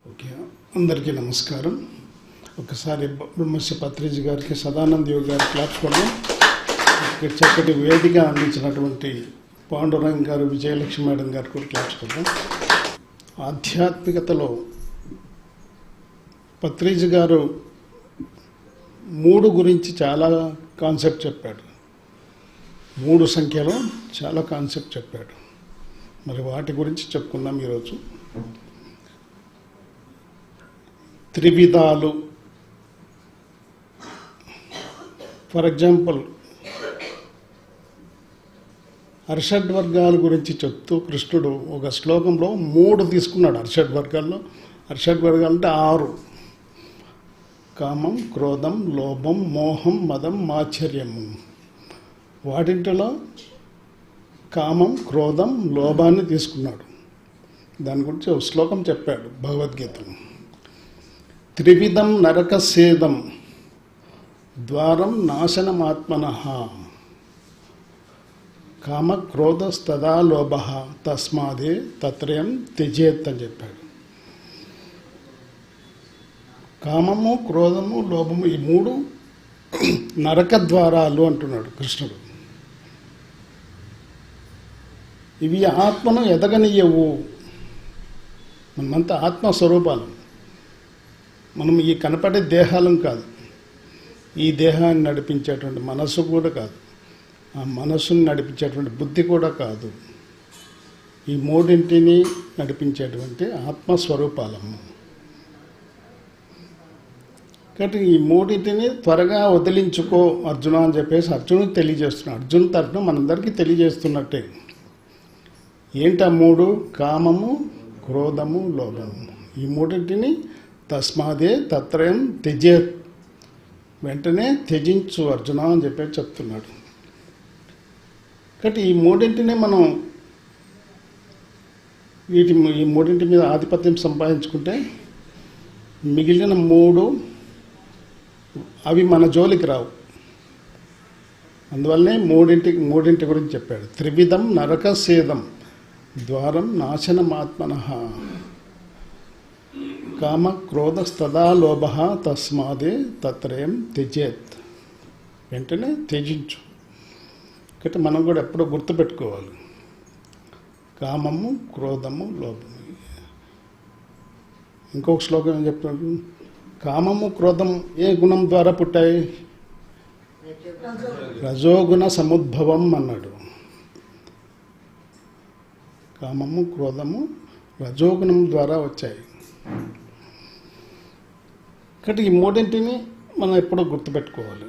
Okay, అందరికీ నమస్కారం. ఒకసారి బ్రహ్మశ్రీ పత్రిజీ గారికి, సదానంద యోగి గారికి క్లాప్స్ కొడదాం. చక్కటి వేదిక అందించినటువంటి పాండురంగ గారు, విజయలక్ష్మి మేడం గారికి కూడా క్లాప్స్ కొడదాం. ఆధ్యాత్మికతలో పత్రిజీ గారు 3 గురించి చాలా కాన్సెప్ట్ చెప్పాడు. 3 సంఖ్యలో చాలా కాన్సెప్ట్ చెప్పాడు. మరి వాటి గురించి చెప్పుకుందాం ఈరోజు. త్రివిధాలు, ఫర్ ఎగ్జాంపుల్ అర్షడ్ వర్గాల గురించి చెప్తూ కృష్ణుడు ఒక శ్లోకంలో 3 తీసుకున్నాడు. అర్షడ్ వర్గాల్లో అంటే 6: కామం, క్రోధం, లోభం, మోహం, మదం, మాత్సర్యము. వాటింటిలో కామం, క్రోధం, లోభాన్ని తీసుకున్నాడు. దాని గురించి ఒక శ్లోకం చెప్పాడు భగవద్గీతలో. త్రివిధం నరకసేదం ద్వారం నాశనమాత్మనః కామ క్రోధస్తదా లోభ తస్మాదే తత్రయం త్యజేత్ అని చెప్పాడు. కామము, క్రోధము, లోభము, ఈ 3 నరక ద్వారాలు అంటున్నాడు కృష్ణుడు. ఇవి ఆత్మను ఎదగనియవు. మనమంతా ఆత్మస్వరూపాలు. మనం ఈ కనపడే దేహాలం కాదు, ఈ దేహాన్ని నడిపించేటువంటి మనస్సు కూడా కాదు, ఆ మనస్సును నడిపించేటువంటి బుద్ధి కూడా కాదు. ఈ 3 నడిపించేటువంటి ఆత్మస్వరూపాలము. కాబట్టి ఈ 3 త్వరగా వదిలించుకో అర్జున అని చెప్పేసి అర్జునుడికి తెలియజేస్తున్నాడు. అర్జున్ తరఫున మనందరికీ తెలియజేస్తున్నట్టే. ఏంటి ఆ 3? కామము, క్రోధము, లోభము. ఈ 3 తస్మాదే తత్రయం త్యజేత్, వెంటనే త్యజించు అర్జున అని చెప్పేసి చెప్తున్నాడు. కాబట్టి ఈ 3 మనం ఈ 3 మీద ఆధిపత్యం సంపాదించుకుంటే మిగిలిన 3 అవి మన జోలికి రావు. అందువల్లనే 3 గురించి చెప్పాడు. త్రివిధం నరకసేదం ద్వారం నాశనమాత్మనః కామ క్రోధస్తదా లోభ తస్మాదే తత్రయం త్యజేత్, వెంటనే త్యజించు. కాబట్టి మనం కూడా ఎప్పుడో గుర్తుపెట్టుకోవాలి. కామము, క్రోధము, లోభము. ఇంకొక శ్లోకం ఏం చెప్తున్నాడు? కామము, క్రోధం ఏ గుణం ద్వారా పుట్టాయి? రజోగుణ సముద్భవం అన్నాడు. కామము, క్రోధము రజోగుణం ద్వారా వచ్చాయి. కాబట్టి ఈ 3 మనం ఎప్పుడో గుర్తుపెట్టుకోవాలి.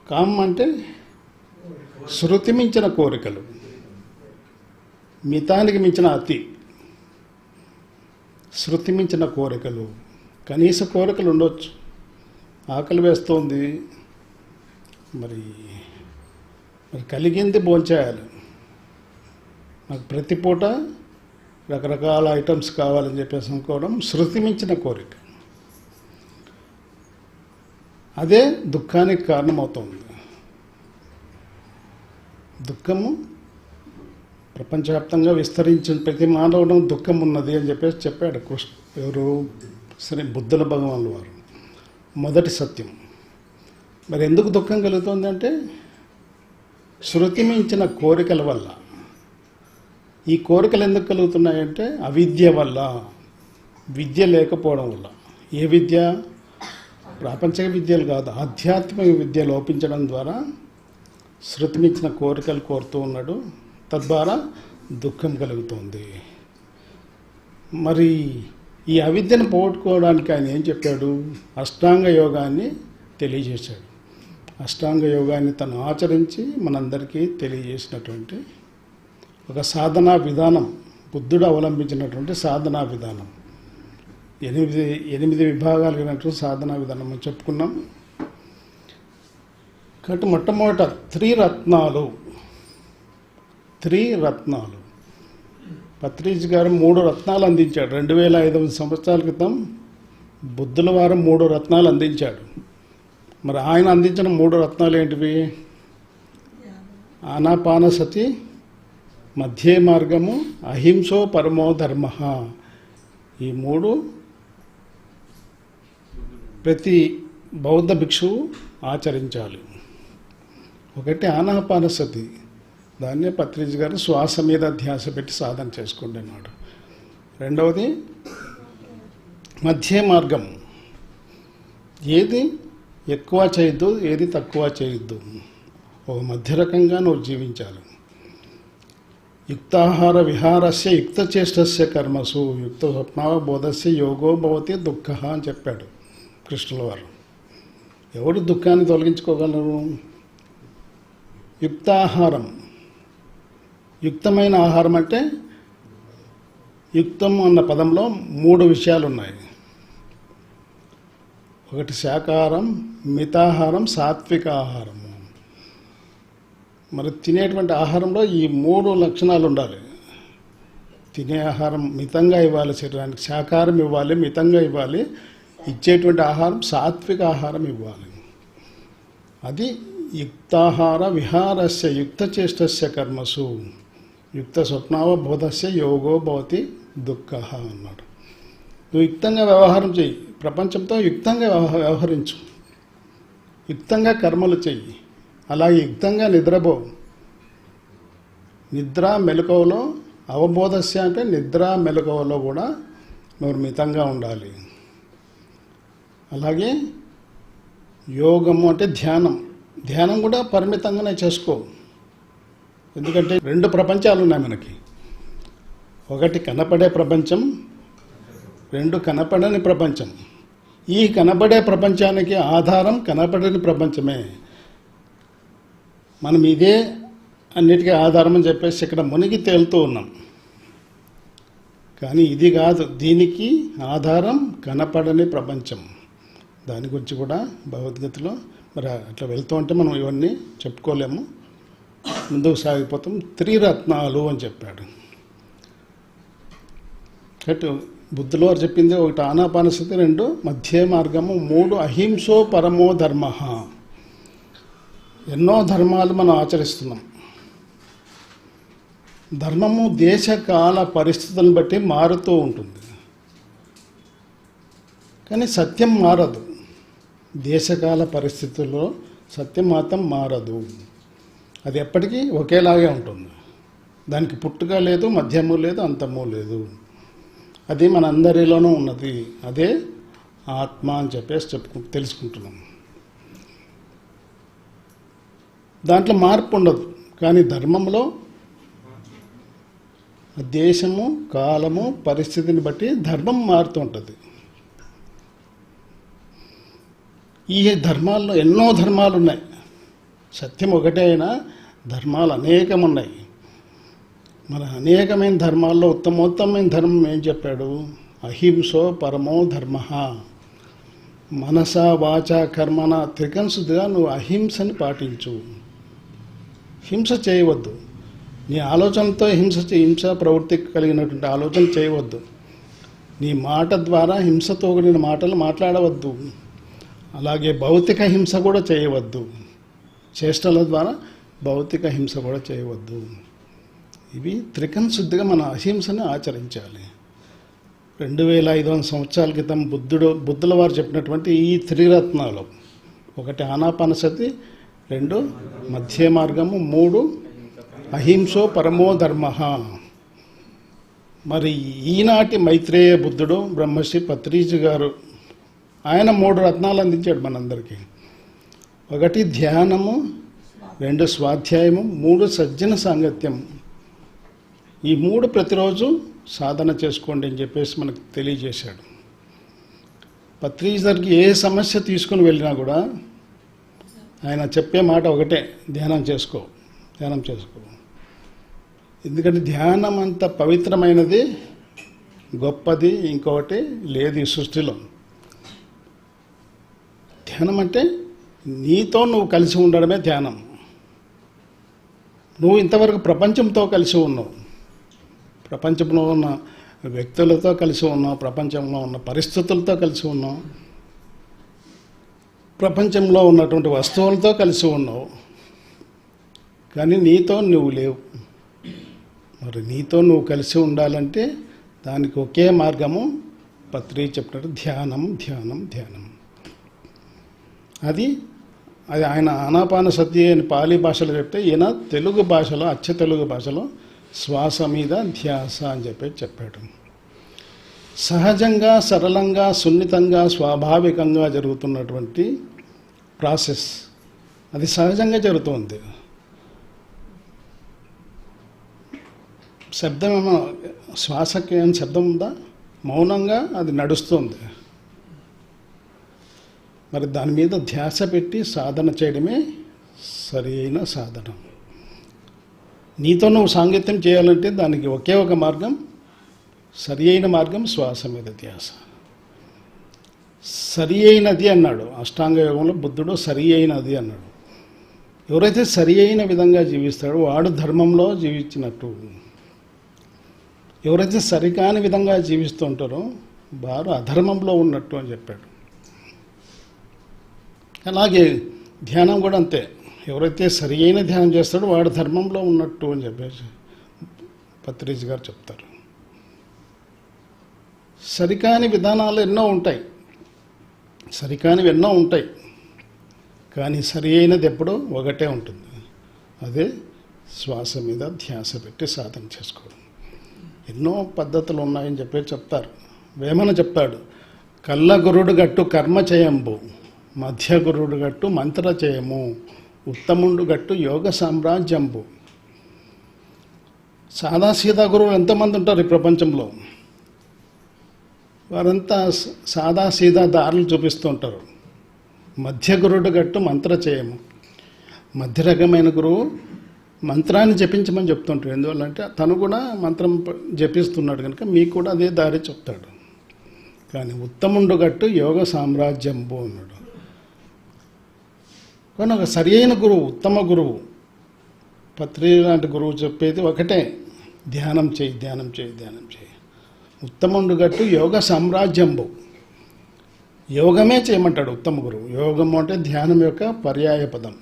కామం అంటే శృతి మించిన కోరికలు, మితానికి మించిన అతి. శృతి మించిన కోరికలు, కనీస కోరికలు ఉండొచ్చు. ఆకలి వేస్తోంది, మరి కలిగింది భోంచేయాలి, నాకు ప్రతి పూట రకరకాల ఐటమ్స్ కావాలని చెప్పేసి అనుకోవడం శృతి మించిన కోరిక. అదే దుఃఖానికి కారణమవుతుంది. దుఃఖము ప్రపంచవ్యాప్తంగా విస్తరించిన ప్రతి మానవుడు దుఃఖం ఉన్నది అని చెప్పేసి చెప్పాడు ఎవరు? సరే, బుద్ధుల భగవానుల వారు. మొదటి సత్యం. మరి ఎందుకు దుఃఖం కలుగుతుంది అంటే శృతి మించిన కోరికల వల్ల. ఈ కోరికలు ఎందుకు కలుగుతున్నాయంటే అవిద్య వల్ల, విద్య లేకపోవడం వల్ల. ఏ విద్య? ప్రాపంచిక విద్యలు కాదు, ఆధ్యాత్మిక విద్య లోపించడం ద్వారా శృతి మించిన కోరికలు కోరుతూ ఉన్నాడు. తద్వారా దుఃఖం కలుగుతుంది. మరి ఈ అవిద్యను పోగొట్టుకోవడానికి ఆయన ఏం చెప్పాడు? అష్టాంగ యోగాన్ని తెలియజేశాడు. అష్టాంగ యోగాన్ని తను ఆచరించి మనందరికీ తెలియజేసినటువంటి ఒక సాధనా విధానం, బుద్ధుడు అవలంబించినటువంటి సాధనా విధానం. 8 విభాగాలు అయినటువంటి సాధనా విధానం మనం చెప్పుకున్నాం. కాబట్టి మొట్టమొదట త్రిరత్నాలు. పత్రిజీ గారు 3 రత్నాలు అందించాడు. 2500 సంవత్సరాల క్రితం బుద్ధుల వారు 3 రత్నాలు అందించాడు. మరి ఆయన అందించిన 3 రత్నాలు ఏంటివి? ఆనాపానసతి, మధ్య మార్గము, అహింసో పరమో ధర్మ. ఈ 3 ప్రతి బౌద్ధ భిక్షువు ఆచరించాలి. ఒకటి ఆనాపానసతి, దాన్నే పత్రిజీ గారు శ్వాస మీద ధ్యాస పెట్టి సాధన చేసుకోండి అన్నాడు. రెండవది మధ్య మార్గం, ఏది ఎక్కువ చేయొద్దు, ఏది తక్కువ చేయొద్దు, ఒక మధ్య రకంగా నువ్వు జీవించాలి. యుక్తాహార విహారస్య యుక్తచేష్టస్య కర్మసు యుక్త స్వప్నావబోధస్య యోగో భవతి దుఃఖ అని చెప్పాడు కృష్ణుల వారు. ఎవరు దుఃఖాన్ని తొలగించుకోగలరు? యుక్తాహారం, యుక్తమైన ఆహారం అంటే యుక్తం అన్న పదంలో 3 విషయాలు ఉన్నాయి. ఒకటి శాకాహారం, మితాహారం, సాత్విక ఆహారము. మరి తినేటువంటి ఆహారంలో ఈ 3 లక్షణాలు ఉండాలి. తినే ఆహారం మితంగా ఇవ్వాలి, శరీరానికి శాకాహారం ఇవ్వాలి, మితంగా ఇవ్వాలి, ఇచ్చేటువంటి ఆహారం సాత్విక ఆహారం ఇవ్వాలి. అది యుక్తాహార విహారస్య యుక్తచేష్టస్య కర్మసు యుక్త స్వప్నావబోధస్య యోగో భవతి దుఃఖ అన్నాడు. నువ్వు యుక్తంగా వ్యవహారం చెయ్యి, ప్రపంచంతో యుక్తంగా వ్యవహరించు, యుక్తంగా కర్మలు చెయ్యి, అలాగే యుక్తంగా నిద్రపో. నిద్ర మెలకువలో అవబోధస్య అంటే నిద్ర మెలకువలో కూడా నువ్వు మితంగా ఉండాలి. అలాగే యోగము అంటే ధ్యానం, ధ్యానం కూడా పరిమితంగానే చేసుకో. ఎందుకంటే 2 ప్రపంచాలు ఉన్నాయి మనకి. ఒకటి కనపడే ప్రపంచం, 2 కనపడని ప్రపంచం. ఈ కనపడే ప్రపంచానికి ఆధారం కనపడని ప్రపంచమే. మనం ఇదే అన్నిటికీ ఆధారం అని చెప్పేసి ఇక్కడ మునిగి తేలుతూ ఉన్నాం. కానీ ఇది కాదు, దీనికి ఆధారం కనపడని ప్రపంచం. దాని గురించి కూడా భగవద్గీతలో మరి అట్లా వెళ్తూ ఉంటే మనం ఇవన్నీ చెప్పుకోలేము, ముందుకు సాగిపోతాం. 3 రత్నాలు అని చెప్పాడు. కాబట్టి బుద్ధులు వారు చెప్పింది ఒకటి ఆనాపానసతి, 2 మధ్య మార్గము, 3 అహింసో పరమో ధర్మ. ఎన్నో ధర్మాలు మనం ఆచరిస్తున్నాం. ధర్మము దేశకాల పరిస్థితులను బట్టి మారుతూ ఉంటుంది, కానీ సత్యం మారదు. దేశకాల పరిస్థితుల్లో సత్యం మాత్రం మారదు, అది ఎప్పటికీ ఒకేలాగే ఉంటుంది. దానికి పుట్టుక లేదు, మధ్యము లేదు, అంతము లేదు. అది మన అందరిలోనూ ఉన్నది. అదే ఆత్మ అని చెప్పేసి తెలుసుకుంటున్నాం. దాంట్లో మార్పు ఉండదు. కానీ ధర్మంలో దేశము, కాలము, పరిస్థితిని బట్టి ధర్మం మారుతూ ఉంటుంది. ఈ ధర్మాల్లో ఎన్నో ధర్మాలు ఉన్నాయి. సత్యం ఒకటే అయినా ధర్మాలు అనేకం ఉన్నాయి. మన అనేకమైన ధర్మాల్లో ఉత్తమోత్తమైన ధర్మం ఏం చెప్పాడు? అహింసో పరమో ధర్మ. మనస వాచ కర్మన త్రికంశుద్ధిగా నువ్వు అహింసని పాటించు. హింస చేయవద్దు. నీ ఆలోచనతో హింస ప్రవృత్తి కలిగినటువంటి ఆలోచన చేయవద్దు. నీ మాట ద్వారా హింసతో కూడిన మాటలు మాట్లాడవద్దు. అలాగే భౌతిక హింస కూడా చేయవద్దు. చేష్టల ద్వారా భౌతిక హింస కూడా చేయవద్దు. ఇవి త్రికం మన అహింసని ఆచరించాలి. 2500 సంవత్సరాల క్రితం బుద్ధుల వారు చెప్పినటువంటి ఈ 3 రత్నాలు, ఒకటి ఆనాపానసతి, 2 మధ్య మార్గము, 3 అహింసో పరమో ధర్మ. మరి ఈనాటి మైత్రేయ బుద్ధుడు బ్రహ్మశ్రీ పత్రిజీ గారు ఆయన 3 రత్నాలు అందించాడు మనందరికీ. ఒకటి ధ్యానము, 2 స్వాధ్యాయము, 3 సజ్జన సాంగత్యం. ఈ 3 ప్రతిరోజు సాధన చేసుకోండి అని చెప్పేసి మనకు తెలియజేశాడు. పత్రిజీ గారికి ఏ సమస్య తీసుకుని వెళ్ళినా కూడా ఆయన చెప్పే మాట ఒకటే, ధ్యానం చేసుకో, ధ్యానం చేసుకో. ఎందుకంటే ధ్యానం అంత పవిత్రమైనది, గొప్పది ఇంకొకటి లేదు ఈ సృష్టిలో. ధ్యానం అంటే నీతో నువ్వు కలిసి ఉండడమే ధ్యానం. నువ్వు ఇంతవరకు ప్రపంచంతో కలిసి ఉన్నావు, ప్రపంచంలో ఉన్న వ్యక్తులతో కలిసి ఉన్నావు, ప్రపంచంలో ఉన్న పరిస్థితులతో కలిసి ఉన్నావు, ప్రపంచంలో ఉన్నటువంటి వస్తువులతో కలిసి ఉన్నావు, కానీ నీతో నువ్వు లేవు. మరి నీతో నువ్వు కలిసి ఉండాలంటే దానికి ఒకే మార్గము పత్రి చెప్పినట్టు ధ్యానం, ధ్యానం, ధ్యానం. అది అది ఆయన ఆనాపానసతి అని పాలీ భాషలో చెప్తే, ఈయన తెలుగు భాషలో, అచ్చ తెలుగు భాషలో శ్వాస మీద ధ్యాస అని చెప్పాడు. సహజంగా, సరళంగా, సున్నితంగా, స్వాభావికంగా జరుగుతున్నటువంటి ప్రాసెస్ అది సహజంగా జరుగుతుంది. శబ్దం ఏమో, శ్వాసకి ఏం శబ్దం ఉందా? మౌనంగా అది నడుస్తుంది. మరి దాని మీద ధ్యాస పెట్టి సాధన చేయడమే సరైన సాధన. నీతో నువ్వు సాంగత్యం చేయాలంటే దానికి ఒకే ఒక మార్గం, సరి అయిన మార్గం శ్వాస మీద ధ్యాస. సరి అయినది అన్నాడు అష్టాంగ యోగంలో బుద్ధుడు, సరి అయినది అన్నాడు. ఎవరైతే సరి అయిన విధంగా జీవిస్తాడో వాడు ధర్మంలో జీవించినట్టు. ఎవరైతే సరికాని విధంగా జీవిస్తూ ఉంటారో వారు అధర్మంలో ఉన్నట్టు అని చెప్పాడు. అలాగే ధ్యానం కూడా అంతే. ఎవరైతే సరి అయిన ధ్యానం చేస్తాడో వాడు ధర్మంలో ఉన్నట్టు అని చెప్పేసి పత్రిజీ గారు చెప్తారు. సరికాని విధానాలు ఎన్నో ఉంటాయి, సరికానివి ఎన్నో ఉంటాయి, కానీ సరి అయినది ఎప్పుడో ఒకటే ఉంటుంది. అదే శ్వాస మీద ధ్యాస పెట్టి సాధన చేసుకోవడం. ఎన్నో పద్ధతులు ఉన్నాయని చెప్తారు. వేమన చెప్తాడు, కళ్ళ గురుడు గట్టు కర్మ చేయంబు, మధ్య గురుడు గట్టు మంత్ర చేయము, ఉత్తముండు గట్టు యోగ సామ్రాజ్యంబు. సాదాసీదా గురువులు ఎంతమంది ఉంటారు ఈ ప్రపంచంలో? వారంతా సాదాసీదా దారులు చూపిస్తూ ఉంటారు. మధ్య గురుడు గట్టు మంత్ర చేయము. మధ్య రకమైన గురువు మంత్రాన్ని జపించమని చెప్తుంటాడు. ఎందువల్లంటే తను కూడా మంత్రం జపిస్తున్నాడు కనుక మీకు కూడా అదే దారి చెప్తాడు. కానీ ఉత్తముండు గట్టు యోగ సామ్రాజ్యంబు అన్నాడు. కానీ ఒక సరి అయిన గురువు, ఉత్తమ గురువు, పత్రి లాంటి గురువు చెప్పేది ఒకటే, ధ్యానం చేయి, ధ్యానం చేయి, ధ్యానం చేయి. ఉత్తముండు గట్టు యోగ సామ్రాజ్యంబు, యోగమే చేయమంటాడు ఉత్తమ గురువు. యోగము అంటే ధ్యానం యొక్క పర్యాయ పదం.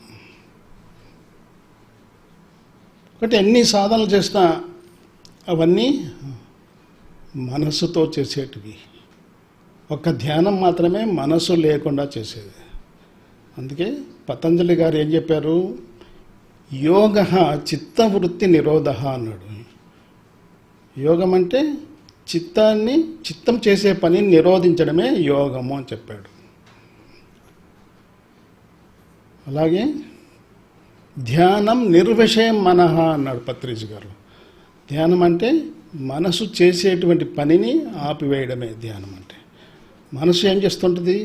ఒకటి ఎన్ని సాధనలు చేసినా అవన్నీ మనసుతో చేసేటివి. ఒక్క ధ్యానం మాత్రమే మనసు లేకుండా చేసేది. అందుకే పతంజలి గారు ఏం చెప్పారు? యోగ చిత్తవృత్తి నిరోధ అన్నాడు. యోగం అంటే చిత్తం చేసే పనిని నిరోధించడమే యోగము అని చెప్పాడు. అలాగే ధ్యానం నిర్విషయం మనః అన్నాడు పత్రిజీ గారు. ధ్యానం అంటే మనసు చేసేటువంటి పనిని ఆపివేయడమే ధ్యానం అంటే. మనసు ఏం చేస్తుంటుంది?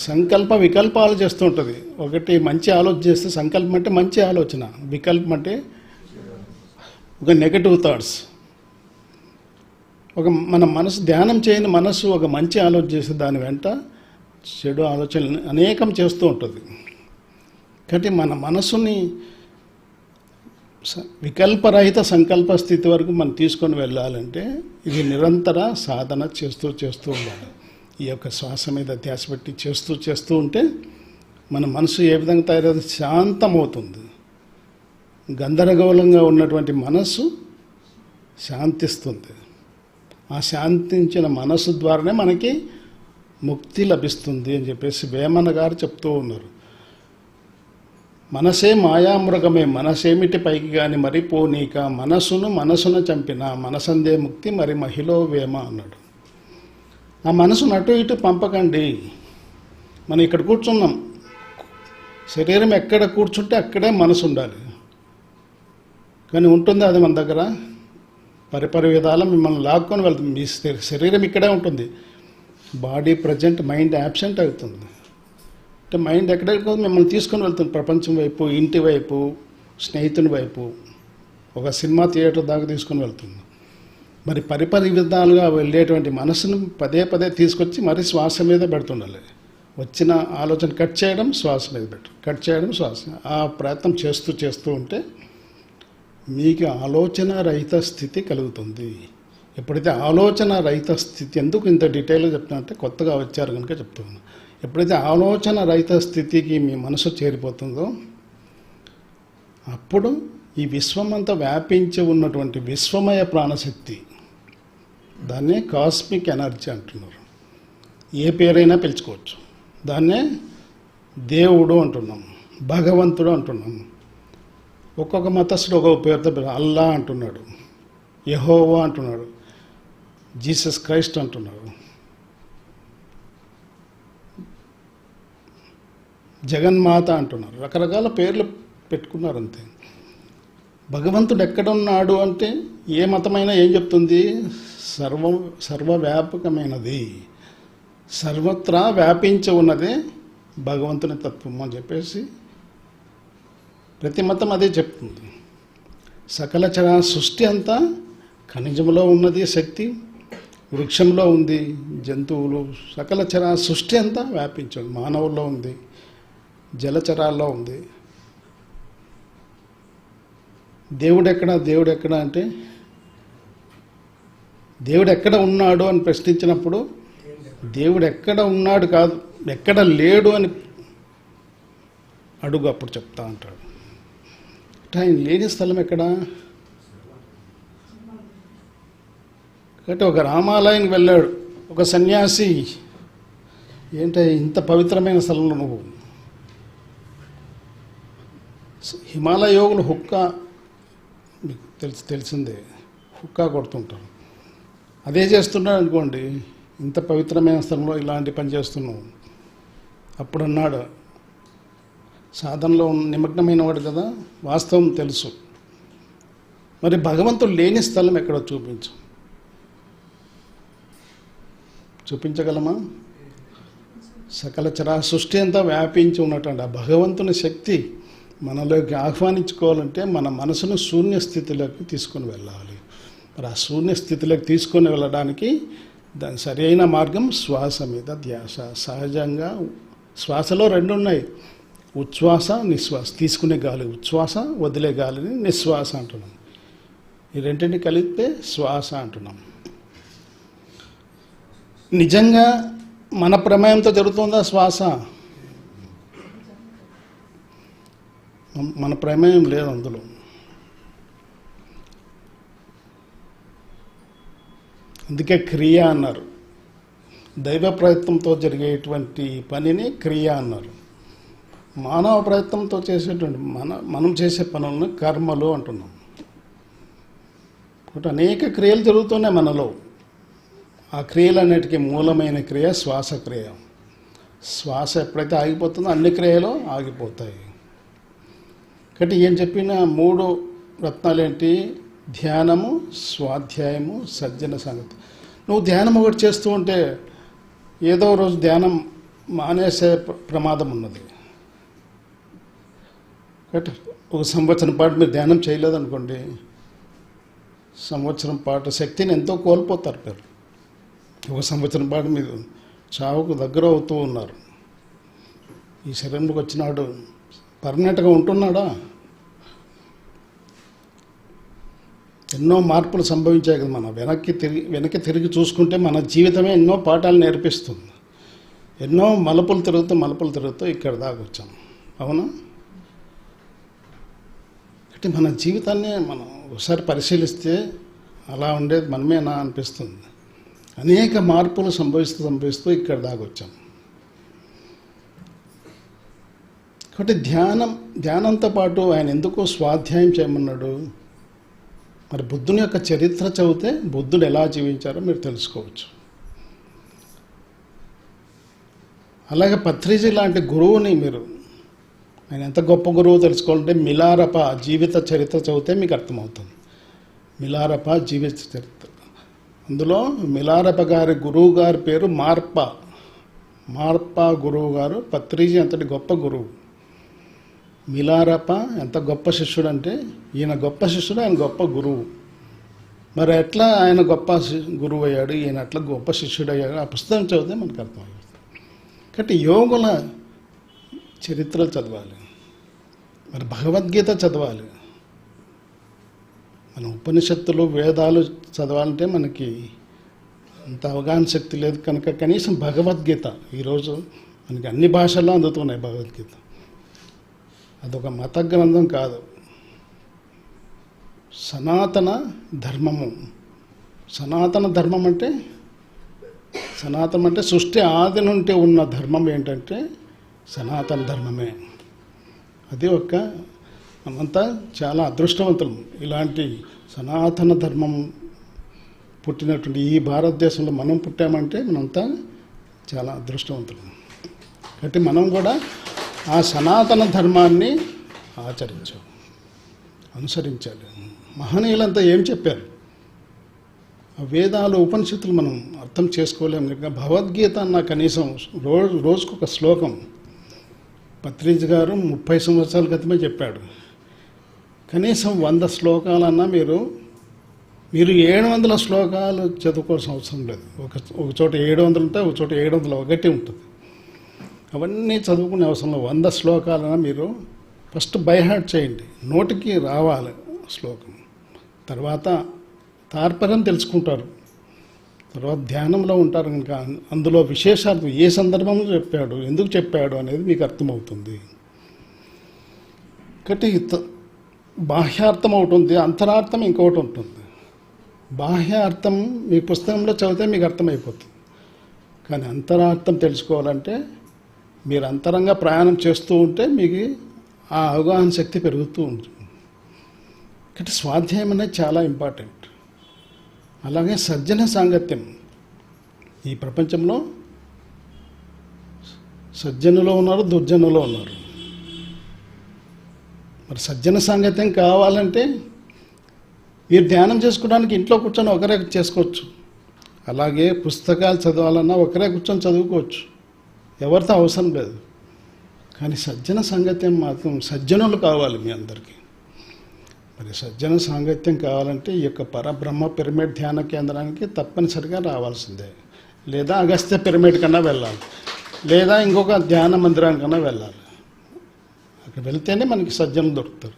సంకల్ప వికల్పాలు చేస్తుంటుంది. ఒకటి మంచి ఆలోచన చేస్తే సంకల్పం అంటే మంచి ఆలోచన, వికల్పం అంటే ఒక నెగటివ్ థాట్స్. మన మనసు ధ్యానం చేయని మనసు ఒక మంచి ఆలోచన చేస్తే దాని వెంట చెడు ఆలోచనలు అనేకం చేస్తూ ఉంటుంది. కాబట్టి మన మనసుని వికల్పరహిత సంకల్ప స్థితి వరకు మనం తీసుకొని వెళ్ళాలంటే ఇది నిరంతర సాధన చేస్తూ ఉండాలి. ఈ యొక్క శ్వాస మీద ధ్యాస పెట్టి చేస్తూ ఉంటే మన మనసు ఏ విధంగా తయారవుతుంది? శాంతమవుతుంది. గందరగోళంగా ఉన్నటువంటి మనసు శాంతిస్తుంది. ఆ శాంతించిన మనసు ద్వారానే మనకి ముక్తి లభిస్తుంది అని చెప్పేసి వేమన గారు చెప్తూ ఉన్నారు. మనసే మాయామృగమే మనసేమిటి పైకి గాని మరి పోనీక, మనసును చంపిన మనసందే ముక్తి మరి మహిళ వేమ అన్నాడు. ఆ మనసును అటు ఇటు పంపకండి. మనం ఇక్కడ కూర్చున్నాం, శరీరం ఎక్కడ కూర్చుంటే అక్కడే మనసు ఉండాలి. కానీ ఉంటుంది అది మన దగ్గర పరిపరి విధాల మిమ్మల్ని లాక్కొని వెళ్తుంది. మీ శరీరం ఇక్కడే ఉంటుంది, బాడీ ప్రజెంట్, మైండ్ యాబ్సెంట్ అవుతుంది. అంటే మైండ్ ఎక్కడెక్కడ మిమ్మల్ని తీసుకొని వెళ్తుంది, ప్రపంచం వైపు, ఇంటి వైపు, స్నేహితుని వైపు, ఒక సినిమా థియేటర్ దాకా తీసుకొని వెళ్తుంది. మరి పరిపరి విధాలుగా వెళ్ళేటువంటి మనసును పదే తీసుకొచ్చి మరి శ్వాస మీద పెడుతుండాలి. వచ్చిన ఆలోచన కట్ చేయడం, శ్వాస మీద కట్ చేయడం, శ్వాస. ఆ ప్రయత్నం చేస్తూ ఉంటే మీకు ఆలోచన రహిత స్థితి కలుగుతుంది. ఎప్పుడైతే ఆలోచన రహిత స్థితి, ఎందుకు ఇంత డీటెయిల్గా చెప్తున్నా అంటే కొత్తగా వచ్చారు కనుక చెప్తున్నాను. ఎప్పుడైతే ఆలోచన రహిత స్థితికి మీ మనసు చేరిపోతుందో అప్పుడు ఈ విశ్వమంతా వ్యాపించి ఉన్నటువంటి విశ్వమయ ప్రాణశక్తి, దాన్నే కాస్మిక్ ఎనర్జీ అంటున్నారు. ఏ పేరైనా పిలుచుకోవచ్చు. దాన్నే దేవుడు అంటున్నాం, భగవంతుడు అంటున్నాం. ఒక్కొక్క మతస్థుడు ఒక్కొక్క పేరుతో అల్లా అంటున్నాడు, యెహోవా అంటున్నాడు, జీసస్ క్రైస్ట్ అంటున్నాడు, జగన్మాత అంటున్నారు. రకరకాల పేర్లు పెట్టుకున్నారు అంతే. భగవంతుడు ఎక్కడున్నాడు అంటే ఏ మతమైనా ఏం చెప్తుంది? సర్వవ్యాపకమైనది, సర్వత్రా వ్యాపించి ఉన్నదే భగవంతుని తత్వం అని చెప్పేసి ప్రతి మతం అదే చెప్తుంది. సకల చరా సృష్టి అంతా ఖనిజంలో ఉన్నది శక్తి, వృక్షంలో ఉంది, జంతువులు, సకల చరా సృష్టి అంతా వ్యాపించదు. మానవుల్లో ఉంది, జలచరాల్లో ఉంది. దేవుడు ఎక్కడ అంటే దేవుడు ఎక్కడ ఉన్నాడు అని ప్రశ్నించినప్పుడు దేవుడు ఎక్కడ ఉన్నాడు కాదు, ఎక్కడ లేడు అని అడుగు, అప్పుడు చెప్తా అంటాడు. ఆయన లేని స్థలం ఎక్కడ? కాబట్టి ఒక రామాలయానికి వెళ్ళాడు ఒక సన్యాసి, ఏంటో ఇంత పవిత్రమైన స్థలంలో నువ్వు? హిమాలయ యోగులు హుక్కా, మీకు తెలిసిందే, హుక్కా కొడుతుంటారు. అదే చేస్తున్నాడు అనుకోండి, ఇంత పవిత్రమైన స్థలంలో ఇలాంటి పని చేస్తున్నావు. అప్పుడు అన్నాడు, సాధనలో నిమగ్నమైన వాడు కదా, వాస్తవం తెలుసు. మరి భగవంతుడు లేని స్థలం ఎక్కడో చూపించగలమా? సకల చరా సృష్టి అంతా వ్యాపించి ఉన్నటువంటి ఆ భగవంతుని శక్తి మనలోకి ఆహ్వానించుకోవాలంటే మన మనసును శూన్య స్థితిలోకి తీసుకొని వెళ్ళాలి. మరి ఆ శూన్య స్థితిలోకి తీసుకొని వెళ్ళడానికి దాని సరైన మార్గం శ్వాస మీద ధ్యాస. సహజంగా శ్వాసలో రెండు ఉన్నాయి, ఉచ్ఛ్వాస, నిశ్వాస. తీసుకునే గాలి ఉచ్ఛ్వాస, వదిలే గాలిని నిశ్వాస అంటున్నాం. ఈ రెండింటిని కలిపితే శ్వాస అంటున్నాం. నిజంగా మన ప్రమేయంతో జరుగుతుందా శ్వాస? మన ప్రమేయం లేదు అందులో. అందుకే క్రియ అన్నారు. దైవ ప్రయత్నంతో జరిగేటువంటి పనిని క్రియ అన్నారు. మానవ ప్రయత్నంతో చేసేటువంటి మనం చేసే పనులను కర్మలు అంటున్నాం. కాబట్టి అనేక క్రియలు జరుగుతున్నాయి మనలో. ఆ క్రియలన్నిటికీ మూలమైన క్రియ శ్వాసక్రియ. శ్వాస ఎప్పుడైతే ఆగిపోతుందో అన్ని క్రియలు ఆగిపోతాయి. కాబట్టి ఏం చెప్పిన 3 రత్నాలు ఏంటి? ధ్యానము, స్వాధ్యాయము, సజ్జన సంగతి. నువ్వు ధ్యానం ఒకటి చేస్తూ ఉంటే ఏదో రోజు ధ్యానం మానేసే ప్రమాదం ఉన్నది. కాబట్టి 1 సంవత్సరం పాటు మీరు ధ్యానం చేయలేదనుకోండి, సంవత్సరం పాటు శక్తిని ఎంతో కోల్పోతారు మీరు. 1 సంవత్సరం పాటు మీరు చావుకు దగ్గర అవుతూ ఉన్నారు. ఈ శరీరంలోకి వచ్చినాడు పర్మనెంట్గా ఉంటున్నాడా? ఎన్నో మార్పులు సంభవించాయి కదా. మన వెనక్కి తిరిగి చూసుకుంటే మన జీవితమే ఎన్నో పాఠాలు నేర్పిస్తుంది. ఎన్నో మలుపులు తిరుగుతూ ఇక్కడ దాకా వచ్చాం. అవునా? అంటే మన జీవితాన్ని మనం ఒకసారి పరిశీలిస్తే అలా ఉండేది మనమేనా అనిపిస్తుంది. అనేక మార్పులు సంభవిస్తూ ఇక్కడ దాకా వచ్చాం. కాబట్టి ధ్యానంతో పాటు ఆయన ఎందుకు స్వాధ్యాయం చేయమన్నాడు? మరి బుద్ధుని యొక్క చరిత్ర చదివితే బుద్ధుడు ఎలా జీవించారో మీరు తెలుసుకోవచ్చు. అలాగే పత్రిజీ లాంటి గురువుని ఆయన ఎంత గొప్ప గురువు తెలుసుకోవాలంటే మిలారప జీవిత చరిత్ర చదివితే మీకు అర్థమవుతుంది. మిలారప జీవిత చరిత్ర, అందులో మిలారప గారి గురువు గారి పేరు మార్ప గురువు గారు. పత్రిజీ అంతటి గొప్ప గురువు. మిలారప ఎంత గొప్ప శిష్యుడు అంటే ఈయన గొప్ప శిష్యుడు, ఆయన గొప్ప గురువు. మరి ఎట్లా ఆయన గొప్ప గురువు అయ్యాడు, ఈయన ఎట్లా గొప్ప శిష్యుడు అయ్యాడు, ఆ పుస్తకం చదివితే మనకు అర్థమవుతుంది. కాబట్టి యోగుల చరిత్రలు చదవాలి, మరి భగవద్గీత చదవాలి. మన ఉపనిషత్తులు వేదాలు చదవాలంటే మనకి అంత అవగాహన శక్తి లేదు కనుక కనీసం భగవద్గీత ఈరోజు మనకి అన్ని భాషల్లో అందుతున్నాయి. భగవద్గీత అదొక మత గ్రంథం కాదు, సనాతన ధర్మము. సనాతన ధర్మం అంటే సృష్టి ఆది నుండి ఉన్న ధర్మం ఏంటంటే సనాతన ధర్మమే. అది మనమంతా చాలా అదృష్టవంతులం. ఇలాంటి సనాతన ధర్మం పుట్టినటువంటి ఈ భారతదేశంలో మనం పుట్టామంటే మనంతా చాలా అదృష్టవంతులం. కాబట్టి మనం కూడా ఆ సనాతన ధర్మాన్ని ఆచరించాలి, అనుసరించాలి. మహనీయులంతా ఏం చెప్పారు? ఆ వేదాలు, ఉపనిషత్తులు మనం అర్థం చేసుకోలేము కనుక భగవద్గీత అన్న కనీసం రోజుకొక శ్లోకం పత్రిజీ గారు 30 సంవత్సరాల క్రితమే చెప్పాడు. కనీసం 100 శ్లోకాలన్నా మీరు 700 శ్లోకాలు చదువుకోవాల్సిన అవసరం లేదు. ఒక చోట 700 ఉంటే ఒక చోట 701 ఉంటుంది. అవన్నీ చదువుకునే అవసరం లేదు. 100 శ్లోకాలన్నా మీరు ఫస్ట్ బైహార్ట్ చేయండి, నోటికి రావాలి శ్లోకం. తర్వాత తాత్పర్యం తెలుసుకుంటారు, తర్వాత ధ్యానంలో ఉంటారు కనుక అందులో విశేషార్థం ఏ సందర్భంలో చెప్పాడు, ఎందుకు చెప్పాడు అనేది మీకు అర్థమవుతుంది. కాబట్టి బాహ్యార్థం ఒకటి ఉంది, అంతరార్థం ఇంకొకటి ఉంటుంది. బాహ్య అర్థం మీ పుస్తకంలో చదివితే మీకు అర్థమైపోతుంది. కానీ అంతరార్థం తెలుసుకోవాలంటే మీరు అంతరంగా ప్రయాణం చేస్తూ ఉంటే మీకు ఆ అవగాహన శక్తి పెరుగుతూ ఉంటుంది. కాబట్టి స్వాధ్యాయం అనేది చాలా ఇంపార్టెంట్. అలాగే సజ్జన సాంగత్యం. ఈ ప్రపంచంలో సజ్జనులు ఉన్నారు, దుర్జనులు ఉన్నారు. మరి సజ్జన సాంగత్యం కావాలంటే మీరు ధ్యానం చేసుకోవడానికి ఇంట్లో కూర్చొని ఒకరే చేసుకోవచ్చు. అలాగే పుస్తకాలు చదవాలన్నా ఒకరే కూర్చొని చదువుకోవచ్చు, ఎవరితో అవసరం లేదు. కానీ సజ్జన సాంగత్యం మాత్రం సజ్జనులు కావాలి మీ అందరికీ. మరి సజ్జన సాంగత్యం కావాలంటే ఈ యొక్క పరబ్రహ్మ పిరమిడ్ ధ్యాన కేంద్రానికి తప్పనిసరిగా రావాల్సిందే. లేదా అగస్త్య పిరమిడ్ కన్నా వెళ్ళాలి, లేదా ఇంకొక ధ్యాన మందిరానికన్నా వెళ్ళాలి. అక్కడ వెళ్తేనే మనకి సజ్జనులు దొరుకుతారు.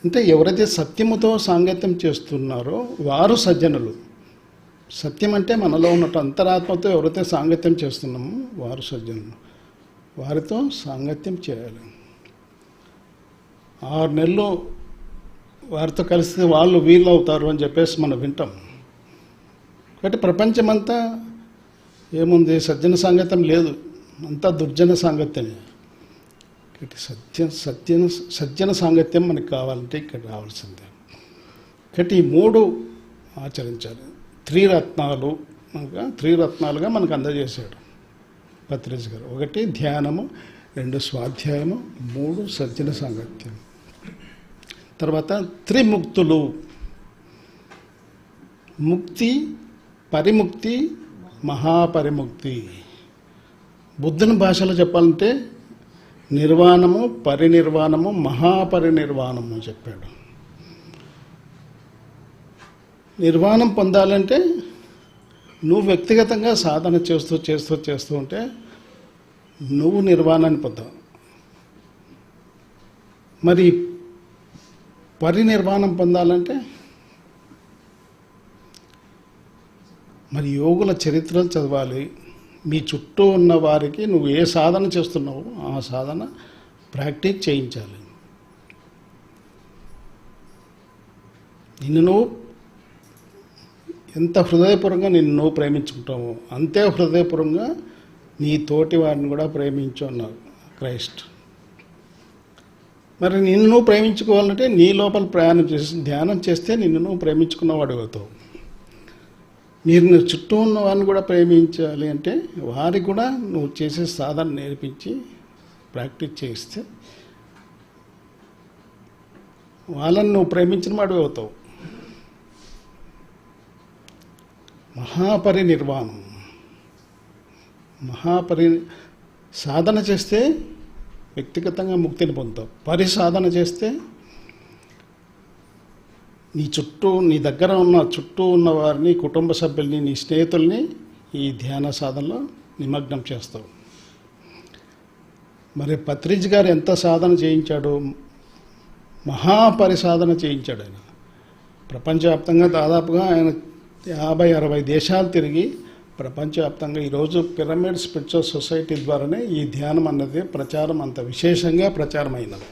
అంటే ఎవరైతే సత్యముతో సాంగత్యం చేస్తున్నారో వారు సజ్జనులు. సత్యం అంటే మనలో ఉన్నట్టు అంతరాత్మతో ఎవరైతే సాంగత్యం చేస్తున్నామో వారు సజ్జనులు. వారితో సాంగత్యం చేయాలి. 6 నెలలు వారితో కలిస్తే వాళ్ళు వీళ్ళు అవుతారు అని చెప్పేసి మనం వింటాం. కాబట్టి ప్రపంచమంతా ఏముంది, సజ్జన సాంగత్యం లేదు, అంతా దుర్జన సాంగత్యమే. కాబట్టి సజ్జన సాంగత్యం మనకు కావాలంటే ఇక్కడ రావాల్సిందే. కాబట్టి ఈ 3 ఆచరించాలి. త్రిరత్నాలుగా మనకు అందజేశాడు పత్రిజీ గారు. 1 ధ్యానము, 2 స్వాధ్యాయము, 3 సజ్జన సాంగత్యం. తర్వాత త్రిముక్తులు: ముక్తి, పరిముక్తి, మహాపరిముక్తి. బుద్ధుని భాషలో చెప్పాలంటే నిర్వాణము, పరినిర్వాణము, మహాపరినిర్వాణము చెప్పాడు. నిర్వాణం పొందాలంటే నువ్వు వ్యక్తిగతంగా సాధన చేస్తూ ఉంటే నువ్వు నిర్వాణాన్ని పొందావు. మరి పరినిర్వాణం పొందాలంటే మరి యోగుల చరిత్రలు చదవాలి. మీ చుట్టూ ఉన్న వారికి నువ్వు ఏ సాధన చేస్తున్నావో ఆ సాధన ప్రాక్టీస్ చేయించాలి. నిన్ను నువ్వు ఎంత హృదయపూర్వకంగా నిన్ను నువ్వు ప్రేమించుకుంటావో అంతే హృదయపూర్వకంగా నీ తోటి వారిని కూడా ప్రేమించు అన్నారు క్రైస్ట్. మరి నిన్ను నువ్వు ప్రేమించుకోవాలంటే నీ లోపల ప్రయాణం చేసి ధ్యానం చేస్తే నిన్ను నువ్వు ప్రేమించుకున్నవాడు అవుతావు. మీరు చుట్టూ ఉన్న వారిని కూడా ప్రేమించాలి అంటే వారికి కూడా నువ్వు చేసే సాధన నేర్పించి ప్రాక్టీస్ చేయిస్తే వాళ్ళని నువ్వు ప్రేమించిన వాడు అవుతావు. మహాపరినిర్వాణం. సాధన చేస్తే వ్యక్తిగతంగా ముక్తిని పొందుతావు. పరిసాధన చేస్తే నీ దగ్గర ఉన్న చుట్టూ ఉన్న వారిని, కుటుంబ సభ్యుల్ని, నీ స్నేహితుల్ని ఈ ధ్యాన సాధనలో నిమగ్నం చేస్తావు. మరి పత్రిజీ గారు ఎంత సాధన చేయించాడు, మహాపరిసాధన చేయించాడు ఆయన. ప్రపంచవ్యాప్తంగా దాదాపుగా ఆయన 50-60 దేశాలు తిరిగి ప్రపంచవ్యాప్తంగా ఈరోజు పిరమిడ్ స్పిరిచువల్ సొసైటీ ద్వారానే ఈ ధ్యానం అన్నది ప్రచారం అంత విశేషంగా ప్రచారమైనది.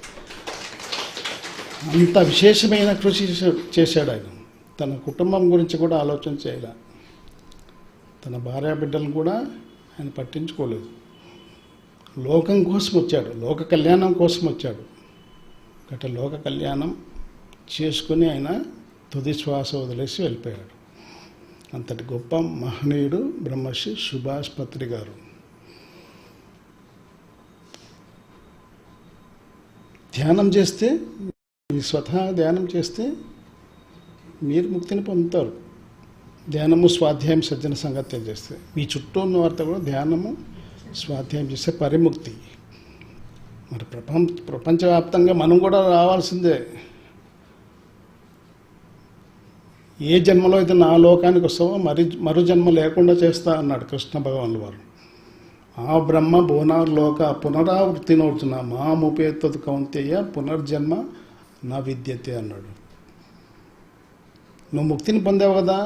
అంత విశేషమైన కృషి చేశాడు ఆయన. తన కుటుంబం గురించి కూడా ఆలోచన చేయాలి. తన భార్య బిడ్డలను కూడా ఆయన పట్టించుకోలేదు. లోకం కోసం వచ్చాడు, లోక కళ్యాణం కోసం వచ్చాడు. గట్ట లోక కళ్యాణం చేసుకుని ఆయన తుది శ్వాస వదిలేసి వెళ్ళిపోయాడు. అంతటి గొప్ప మహనీయుడు బ్రహ్మర్షి సుభాష్ పత్రి గారు. ధ్యానం చేస్తే, మీ స్వతహా ధ్యానం చేస్తే మీరు ముక్తిని పొందుతారు. ధ్యానము స్వాధ్యాయం సజ్జన సంగత్యం చేస్తే, మీ చుట్టూ ఉన్న వారితో కూడా ధ్యానము స్వాధ్యాయం చేస్తే పరిముక్తి. మరి ప్రపంచవ్యాప్తంగా మనం కూడా రావాల్సిందే. ఏ జన్మలో అయితే నా లోకానికి వస్తావో మరు జన్మ లేకుండా చేస్తా అన్నాడు కృష్ణ భగవానుల వారు. ఆ బ్రహ్మ భువనార్లోక పునరావృత్తి నోడుతున్న మాముపేత్తు కౌంతేయ పునర్జన్మ నా విద్యతే అన్నాడు. నువ్వు ముక్తిని పొందావు కదా,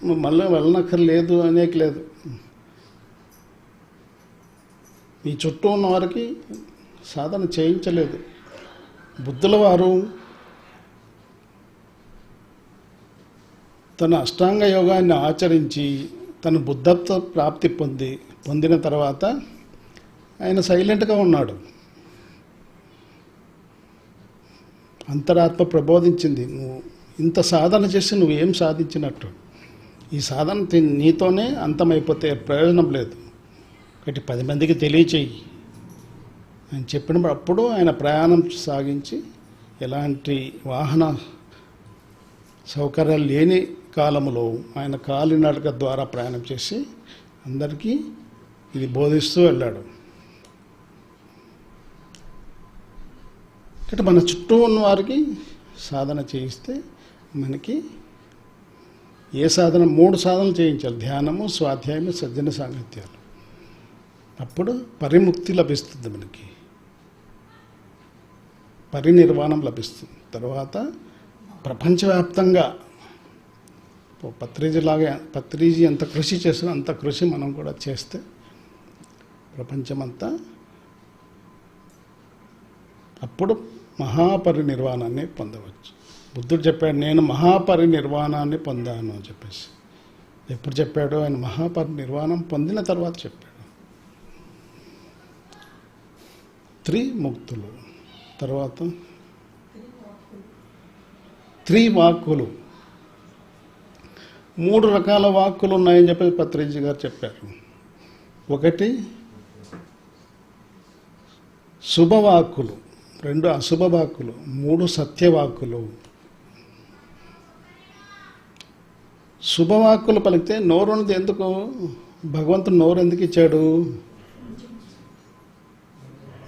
నువ్వు మళ్ళీ వెళ్ళనక్కర్లేదు అనేకలేదు. నీ చుట్టూ ఉన్న వారికి సాధన చేయించలేదు. బుద్ధుల వారు తన అష్టాంగ యోగాన్ని ఆచరించి తన బుద్ధత్వ ప్రాప్తి పొందిన తర్వాత ఆయన సైలెంట్గా ఉన్నాడు. అంతరాత్మ ప్రబోధించింది, నువ్వు ఇంత సాధన చేసి నువ్వేం సాధించినట్టు, ఈ సాధన నీతోనే అంతమైపోతే ప్రయోజనం లేదు, ఒకటి 10 మందికి తెలియచేయి అని చెప్పినప్పుడు అప్పుడు ఆయన ప్రయాణం సాగించి ఎలాంటి వాహన సౌకర్యాలు లేని కాలంలో ఆయన కాలినడక ద్వారా ప్రయాణం చేసి అందరికీ ఇది బోధిస్తూ వెళ్ళాడు. ఇక్కడ మన చుట్టూ ఉన్న వారికి సాధన చేయిస్తే మనకి ఏ సాధన 3 సాధనలు చేయించాలి, ధ్యానము, స్వాధ్యాయము, సజ్జన సాంగత్యాలు. అప్పుడు పరిముక్తి లభిస్తుంది, మనకి పరినిర్వాణం లభిస్తుంది. తర్వాత ప్రపంచవ్యాప్తంగా పత్రిజీ ఎంత కృషి చేసినా అంత కృషి మనం కూడా చేస్తే ప్రపంచమంతా అప్పుడు మహాపరినిర్వాణాన్ని పొందవచ్చు. బుద్ధుడు చెప్పాడు, నేను మహాపరినిర్వాణాన్ని పొందాను అని చెప్పేసి. ఎప్పుడు చెప్పాడు? ఆయన మహాపరినిర్వాణం పొందిన తర్వాత చెప్పాడు. త్రిముక్తులు, తర్వాత త్రివాక్కులు, 3 రకాల వాక్కులు ఉన్నాయని చెప్పి పత్రిజీ గారు చెప్పారు. ఒకటి శుభవాక్కులు, 2 అశుభవాక్కులు, 3 సత్యవాక్కులు. శుభవాక్కులు పలికితే నోరున్నది ఎందుకు? భగవంతుడు నోరు ఎందుకు ఇచ్చాడు?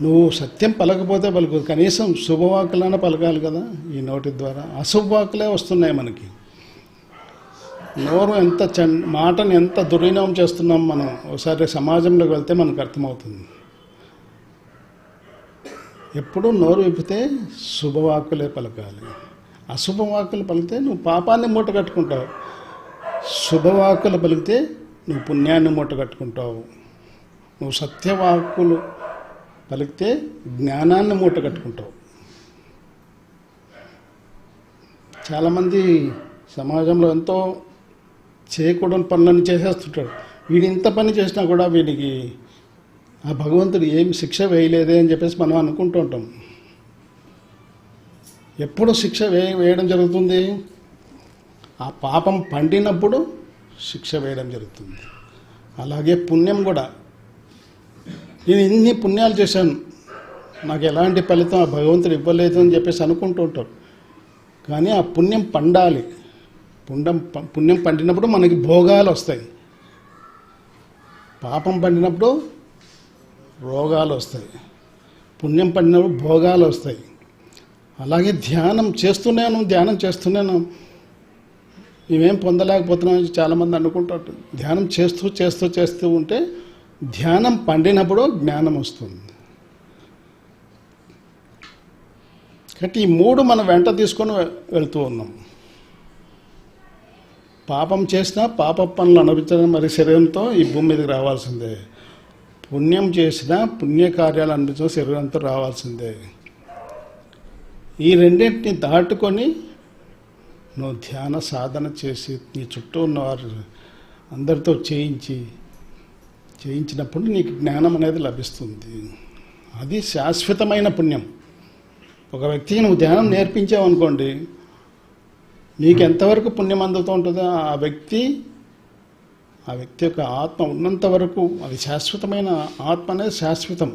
నువ్వు సత్యం పలకపోతే పలుకు, కనీసం శుభవాక్కులైనా పలకాలి కదా ఈ నోటి ద్వారా. అశుభవాక్కులే వస్తున్నాయి మనకి. నోరు ఎంత మాటను ఎంత దుర్వినియోగం చేస్తున్నాం మనం. ఒకసారి సమాజంలోకి వెళ్తే మనకు అర్థమవుతుంది. ఎప్పుడు నోరు విప్పితే శుభవాక్కులే పలకాలి. అశుభవాక్కులు పలికితే నువ్వు పాపాన్ని మూట కట్టుకుంటావు. శుభవాక్కులు పలికితే నువ్వు పుణ్యాన్ని మూట కట్టుకుంటావు. నువ్వు సత్యవాక్కులు పలికితే జ్ఞానాన్ని మూట కట్టుకుంటావు. చాలామంది సమాజంలో ఎంతో చేయకూడని పనులన్నీ చేసేస్తుంటాడు. వీడు ఇంత పని చేసినా కూడా వీడికి ఆ భగవంతుడు ఏం శిక్ష వేయలేదే అని చెప్పేసి మనం అనుకుంటూ ఉంటాం. ఎప్పుడు శిక్ష వేయడం జరుగుతుంది? ఆ పాపం పండినప్పుడు శిక్ష వేయడం జరుగుతుంది. అలాగే పుణ్యం కూడా. నేను ఇన్ని పుణ్యాలు చేశాను, నాకు ఎలాంటి ఫలితం ఆ భగవంతుడు ఇవ్వలేదు అని చెప్పేసి అనుకుంటూ ఉంటాం. కానీ ఆ పుణ్యం పండాలి. పుణ్యం పండినప్పుడు మనకి భోగాలు వస్తాయి. పాపం పండినప్పుడు రోగాలు వస్తాయి. పుణ్యం పండినప్పుడు భోగాలు వస్తాయి. అలాగే ధ్యానం చేస్తున్నాను మేమేం పొందలేకపోతున్నామని చాలామంది అనుకుంటారు. ధ్యానం చేస్తూ ఉంటే ధ్యానం పండినప్పుడు జ్ఞానం వస్తుంది. కాబట్టి ఈ 3 మనం వెంట తీసుకొని వెళ్తూ ఉన్నాం. పాపం చేసినా పాప పనులు అనుభవించడం మరి శరీరంతో ఈ భూమి మీదకి రావాల్సిందే. పుణ్యం చేసినా పుణ్యకార్యాలు అనిపించిన శరీరంతో రావాల్సిందే. ఈ రెండింటిని దాటుకొని నువ్వు ధ్యాన సాధన చేసి నీ చుట్టూ ఉన్నవారు అందరితో చేయించినప్పుడు నీకు జ్ఞానం అనేది లభిస్తుంది. అది శాశ్వతమైన పుణ్యం. ఒక వ్యక్తికి నువ్వు ధ్యానం నేర్పించావు అనుకోండి, నీకు ఎంతవరకు పుణ్యం అందుతూ ఉంటుందో ఆ వ్యక్తి యొక్క ఆత్మ ఉన్నంత వరకు అది శాశ్వతమైన ఆత్మ అనేది శాశ్వతం.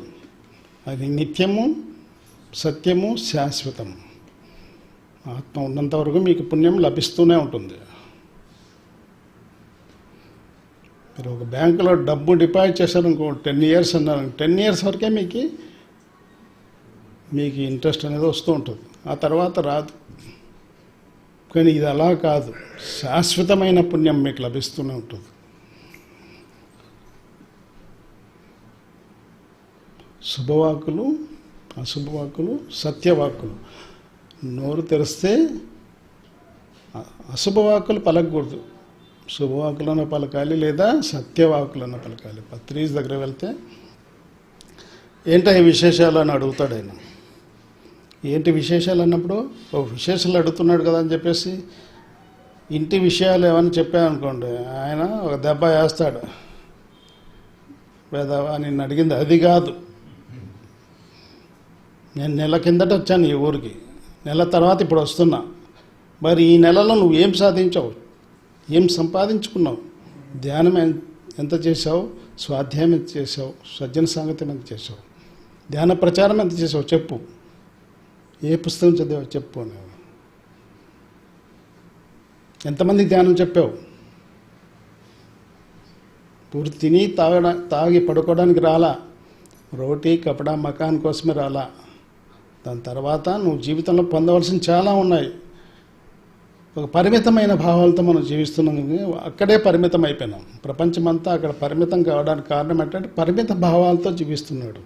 అది నిత్యము, సత్యము, శాశ్వతం. ఆత్మ ఉన్నంత వరకు మీకు పుణ్యం లభిస్తూనే ఉంటుంది. మీరు ఒక బ్యాంకులో డబ్బు డిపాజిట్ చేశారనుకో, 10 years అన్నారు, 10 years వరకే మీకు ఇంట్రెస్ట్ అనేది వస్తూ ఉంటుంది, ఆ తర్వాత రాదు. కానీ ఇది అలా కాదు, శాశ్వతమైన పుణ్యం మీకు లభిస్తూనే ఉంటుంది. శుభవాక్కులు, అశుభవాక్కులు, సత్యవాక్కులు. నోరు తెరిస్తే అశుభవాక్కులు పలకకూడదు, శుభవాకులను పలకాలి లేదా సత్యవాకులను పలకాలి. పత్రిజ్ దగ్గర వెళ్తే ఏంటో ఈ విశేషాలు అని అడుగుతాడు ఆయన. ఏంటి విశేషాలు అన్నప్పుడు ఓ విశేషాలు అడుగుతున్నాడు కదా అని చెప్పేసి ఇంటి విషయాలు ఏమని చెప్పామనుకోండి, ఆయన ఒక దెబ్బ వేస్తాడు. వేదవా నిన్ను అడిగింది అది కాదు, నేను నెల కిందట వచ్చాను ఈ ఊరికి, నెల తర్వాత ఇప్పుడు వస్తున్నా, మరి ఈ నెలలో నువ్వు ఏం సాధించావు, ఏం సంపాదించుకున్నావు, ధ్యానం ఎంత చేసావు, స్వాధ్యాయం ఎంత చేసావు, సజ్జన సాంగత్యం ఎంత చేసావు, ధ్యాన ప్రచారం ఎంత చేసావు చెప్పు, ఏ పుస్తకం చదివావు చెప్పు అనేవాడు. ఎంతమందికి ధ్యానం చెప్పావు, పూర్తి తిని తాగి పడుకోవడానికి రాలా, రోటీ కపడా మకాన్ కోసమే రాలా. దాని తర్వాత నువ్వు జీవితంలో పొందవలసిన చాలా ఉన్నాయి. ఒక పరిమితమైన భావాలతో మనం జీవిస్తున్నాం, అక్కడే పరిమితం అయిపోయినాం. ప్రపంచమంతా అక్కడ పరిమితం కావడానికి కారణం ఏంటంటే పరిమిత భావాలతో జీవిస్తున్నాడు.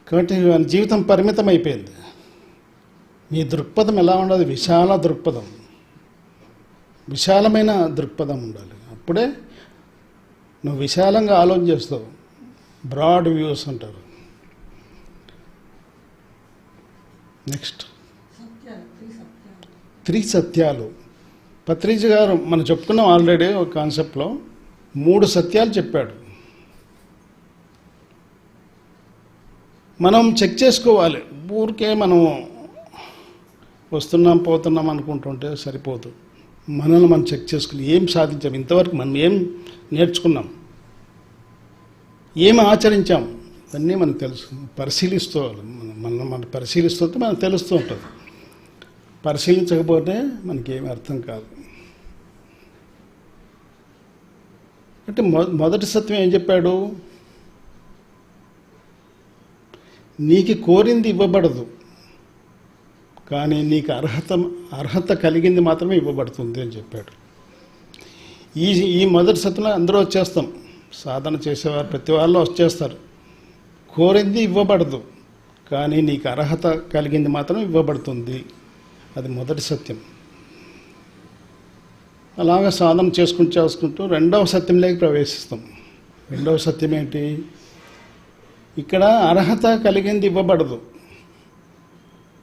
కాబట్టి జీవితం పరిమితం అయిపోయింది. నీ దృక్పథం ఎలా ఉండదు, విశాల దృక్పథం, విశాలమైన దృక్పథం ఉండాలి. అప్పుడే నువ్వు విశాలంగా ఆలోచన చేస్తావు. బ్రాడ్ వ్యూస్ అంటారు. నెక్స్ట్ 3 సత్యాలు. పత్రిజీ గారు మనం చెప్పుకున్నాం ఆల్రెడీ ఒక కాన్సెప్ట్లో 3 సత్యాలు చెప్పాడు. మనం చెక్ చేసుకోవాలి. ఊరికే మనం వస్తున్నాం పోతున్నాం అనుకుంటుంటే సరిపోదు. మనల్ని మనం చెక్ చేసుకుని ఏం సాధించాం, ఇంతవరకు మనం ఏం నేర్చుకున్నాం, ఏం ఆచరించాం, అన్నీ మనకు తెలుసు. పరిశీలిస్తూవాలి, మనం పరిశీలిస్తుంటే మనకు తెలుస్తూ ఉంటుంది. పరిశీలించకపోతే మనకేమీ అర్థం కాదు. అంటే మొదటి సత్యం ఏం చెప్పాడు, నీకు కోరింది ఇవ్వబడదు, కానీ నీకు అర్హత కలిగింది మాత్రమే ఇవ్వబడుతుంది అని చెప్పాడు. ఈ మొదటి సత్యంలో అందరూ వచ్చేస్తాం, సాధన చేసేవారు ప్రతి వాళ్ళు వచ్చేస్తారు. కోరింది ఇవ్వబడదు, కానీ నీకు అర్హత కలిగింది మాత్రం ఇవ్వబడుతుంది. అది మొదటి సత్యం. అలాగా సాధన చేసుకుంటూ రెండవ సత్యంలోకి ప్రవేశిస్తాం. రెండవ సత్యం ఏంటి, ఇక్కడ అర్హత కలిగింది ఇవ్వబడదు,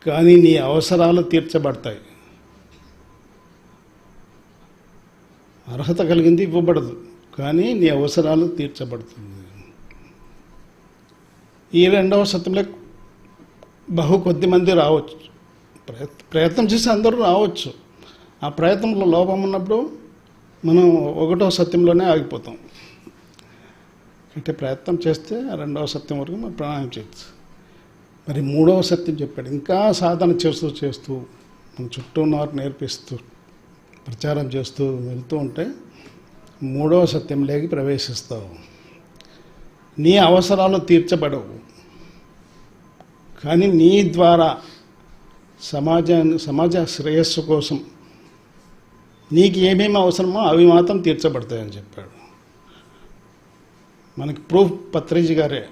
కానీ నీ అవసరాలు తీర్చబడతాయి. అర్హత కలిగింది ఇవ్వబడదు, కానీ నీ అవసరాలు తీర్చబడుతుంది. ఈ రెండవ సత్యంలో కొద్ది మంది రావచ్చు, ప్రయత్నం చేసి అందరూ రావచ్చు. ఆ ప్రయత్నంలో లోపం ఉన్నప్పుడు మనం ఒకటో సత్యంలోనే ఆగిపోతాం. అంటే ప్రయత్నం చేస్తే ఆ రెండవ సత్యం వరకు మనం ప్రాణాయామం చేయొచ్చు. మరి మూడవ సత్యం చెప్పాడు. ఇంకా సాధన చేస్తూ మన చుట్టూ ఉన్నవారికి నేర్పిస్తూ ప్రచారం చేస్తూ వెళ్తూ ఉంటే మూడవ సత్యంలోకి ప్రవేశిస్తావు. నీ అవసరాలు తీర్చబడవు, కానీ నీ ద్వారా సమాజ శ్రేయస్సు కోసం నీకు ఏమేమి అవసరమో అవి మాత్రం తీర్చబడతాయని చెప్పాడు. మనకి ప్రూఫ్ పత్రిజీ గారే.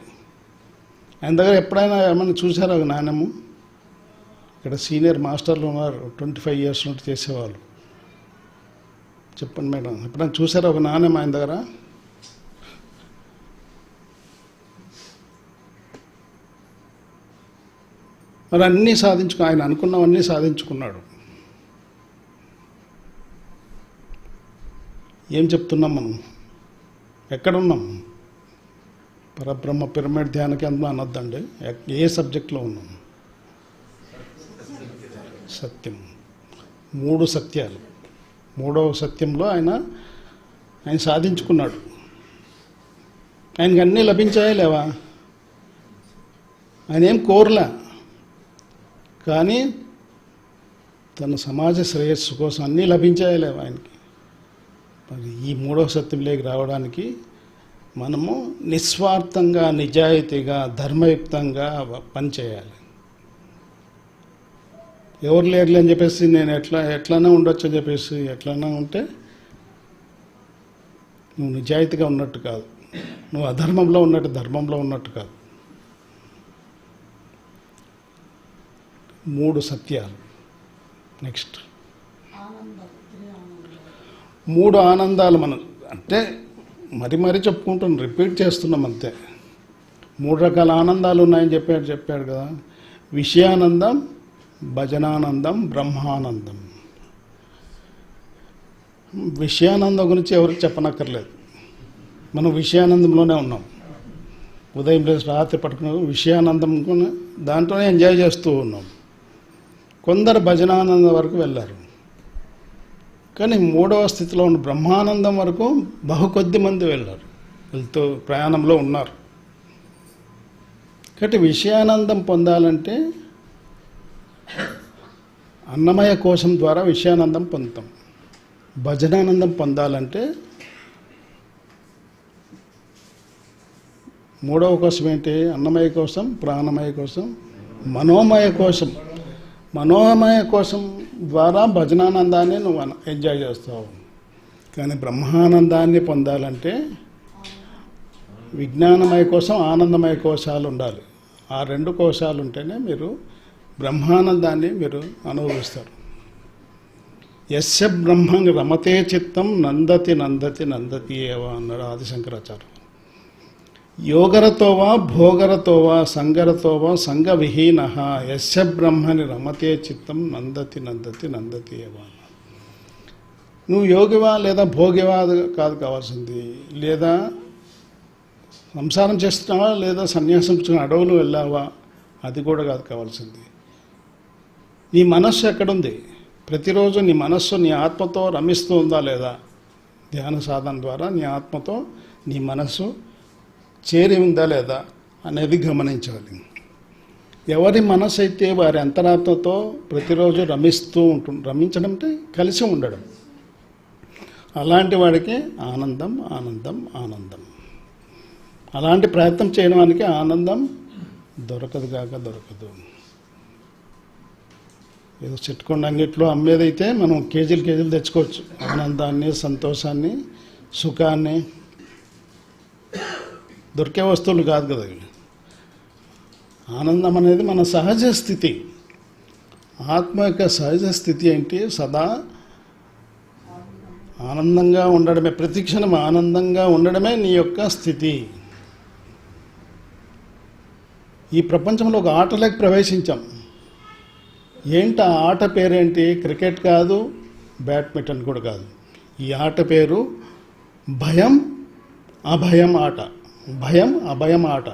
ఆయన దగ్గర ఎప్పుడైనా ఏమన్నా చూసారా ఒక నాణ్యము? ఇక్కడ సీనియర్ మాస్టర్లు ఉన్నారు, 25 years నుండి చేసేవాళ్ళు. చెప్పండి మేడం, ఎప్పుడైనా చూసారా ఒక నాణ్యం ఆయన దగ్గర? మరి అన్నీ ఆయన అనుకున్నవన్నీ సాధించుకున్నాడు. ఏం చెప్తున్నాం మనం? ఎక్కడున్నాం? పరబ్రహ్మ పిరమిడ్ ధ్యాన కేంద్రం అనొద్దండి. ఏ సబ్జెక్ట్లో ఉన్నాం? సత్యం. 3 సత్యాలు. 3వ సత్యంలో ఆయన సాధించుకున్నాడు. ఆయనకి అన్నీ లభించాయా లేవా? ఆయన ఏం కోరలే, కానీ తన సమాజ శ్రేయస్సు కోసం అన్నీ లభించాయా లేవా ఆయనకి? మరి ఈ 3వ సత్యంలోకి రావడానికి మనము నిస్వార్థంగా, నిజాయితీగా, ధర్మయుక్తంగా పనిచేయాలి. ఎవరు లేరులే అని చెప్పేసి నేను ఎట్లనే ఉండొచ్చు అని చెప్పేసి ఎట్లన్నా ఉంటే నువ్వు నిజాయితీగా ఉన్నట్టు కాదు, నువ్వు అధర్మంలో ఉన్నట్టు, ధర్మంలో ఉన్నట్టు కాదు. 3 సత్యాలు. నెక్స్ట్ 3 ఆనందాలు. మనం అంటే మరీ చెప్పుకుంటున్నాం, రిపీట్ చేస్తున్నాం అంతే. 3 రకాల ఆనందాలు ఉన్నాయని చెప్పాడు కదా. విషయానందం, భజనానందం, బ్రహ్మానందం. విషయానందం గురించి ఎవరికి చెప్పనక్కర్లేదు, మనం విషయానందంలోనే ఉన్నాం. ఉదయం లేచి రాత్రి పట్టుకున్న విషయానందం దాంట్లోనే ఎంజాయ్ చేస్తూ ఉన్నాం. కొందరు భజనానందం వరకు వెళ్ళారు, కానీ 3వ స్థితిలో ఉన్న బ్రహ్మానందం వరకు కొద్ది మంది వెళ్తూ ప్రయాణంలో ఉన్నారు. కాబట్టి విషయానందం పొందాలంటే అన్నమయ కోశం ద్వారా విషయానందం పొందుతాం. భజనానందం పొందాలంటే 3వ కోశం ఏంటి? అన్నమయ కోశం, ప్రాణమయ కోశం, మనోమయ కోశం. మనోమయ కోశం ద్వారా భజనానందాన్ని నువ్వు ఎంజాయ్ చేస్తావు. కానీ బ్రహ్మానందాన్ని పొందాలంటే విజ్ఞానమయ కోశం, ఆనందమయ కోశాలు ఉండాలి. ఆ 2 కోశాలు ఉంటేనే మీరు బ్రహ్మానందాన్ని మీరు అనుభవిస్తారు. యస్య బ్రహ్మం రమతే చిత్తం నందతి నందతి నందతి ఏవ అన్నాడు ఆదిశంకరాచార్యులు. యోగరతోవా భోగరతోవా సంగరతోవా సంగవిహీన యస్య బ్రహ్మని రమతే చిత్తం నందతి నందతి నందతి ఏవ. నువ్వు యోగివా లేదా భోగివా కాదు కావాల్సింది, లేదా సంసారం చేస్తున్నావా లేదా సన్యాసం అడవులు వెళ్ళావా అది కూడా కాదు కావాల్సింది. నీ మనస్సు ఎక్కడుంది? ప్రతిరోజు నీ మనస్సు నీ ఆత్మతో రమిస్తూ ఉందా లేదా? ధ్యాన సాధన ద్వారా నీ ఆత్మతో నీ మనస్సు చేరి ఉందా లేదా అనేది గమనించాలి. ఎవరి మనస్సు అయితే వారి అంతరాత్మతో ప్రతిరోజు రమిస్తూ ఉంటుంది. రమించడం అంటే కలిసి ఉండడం. అలాంటి వాడికి ఆనందం ఆనందం ఆనందం. అలాంటి ప్రయత్నం చేయడానికి ఆనందం దొరకదు కాక దొరకదు. ఏదో చెట్టుకొండ అంగిట్లో అమ్మేదైతే మనం కేజీలు తెచ్చుకోవచ్చు. ఆనందాన్ని, సంతోషాన్ని, సుఖాన్ని. దొరికే వస్తువులు కాదు కదా. ఆనందం అనేది మన సహజ స్థితి. ఆత్మ యొక్క సహజ స్థితి ఏంటి? సదా ఆనందంగా ఉండడమే, ప్రతిక్షణం ఆనందంగా ఉండడమే నీ యొక్క స్థితి. ఈ ప్రపంచంలో ఒక ఆటలోకి ప్రవేశించాం. ఏంటి ఆ ఆట పేరేంటి? క్రికెట్ కాదు, బ్యాడ్మింటన్ కూడా కాదు. ఈ ఆట పేరు భయం అభయం ఆట. భయం అభయం ఆట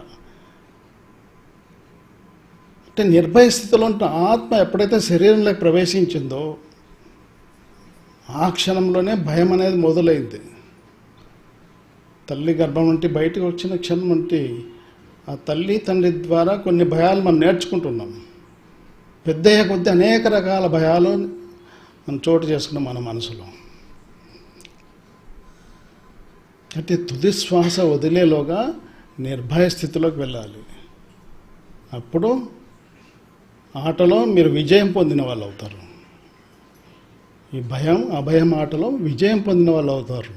అంటే నిర్భయ స్థితిలో ఉంటే ఆత్మ ఎప్పుడైతే శరీరంలోకి ప్రవేశించిందో ఆ క్షణంలోనే భయం అనేది మొదలైంది. తల్లి గర్భం నుండి బయటకు వచ్చిన క్షణం నుండి ఆ తల్లి తండ్రి ద్వారా కొన్ని భయాలు మనం నేర్చుకుంటున్నాం. పెద్దయ్యే కొద్దీ అనేక రకాల భయాలు మనం చోటు చేసుకున్నాం మన మనసులో. అంటే తుది శ్వాస వదిలేలోగా నిర్భయ స్థితిలోకి వెళ్ళాలి. అప్పుడు ఆటలో మీరు విజయం పొందిన వాళ్ళు అవుతారు. ఈ భయం అభయం ఆటలో విజయం పొందిన వాళ్ళు అవుతారు.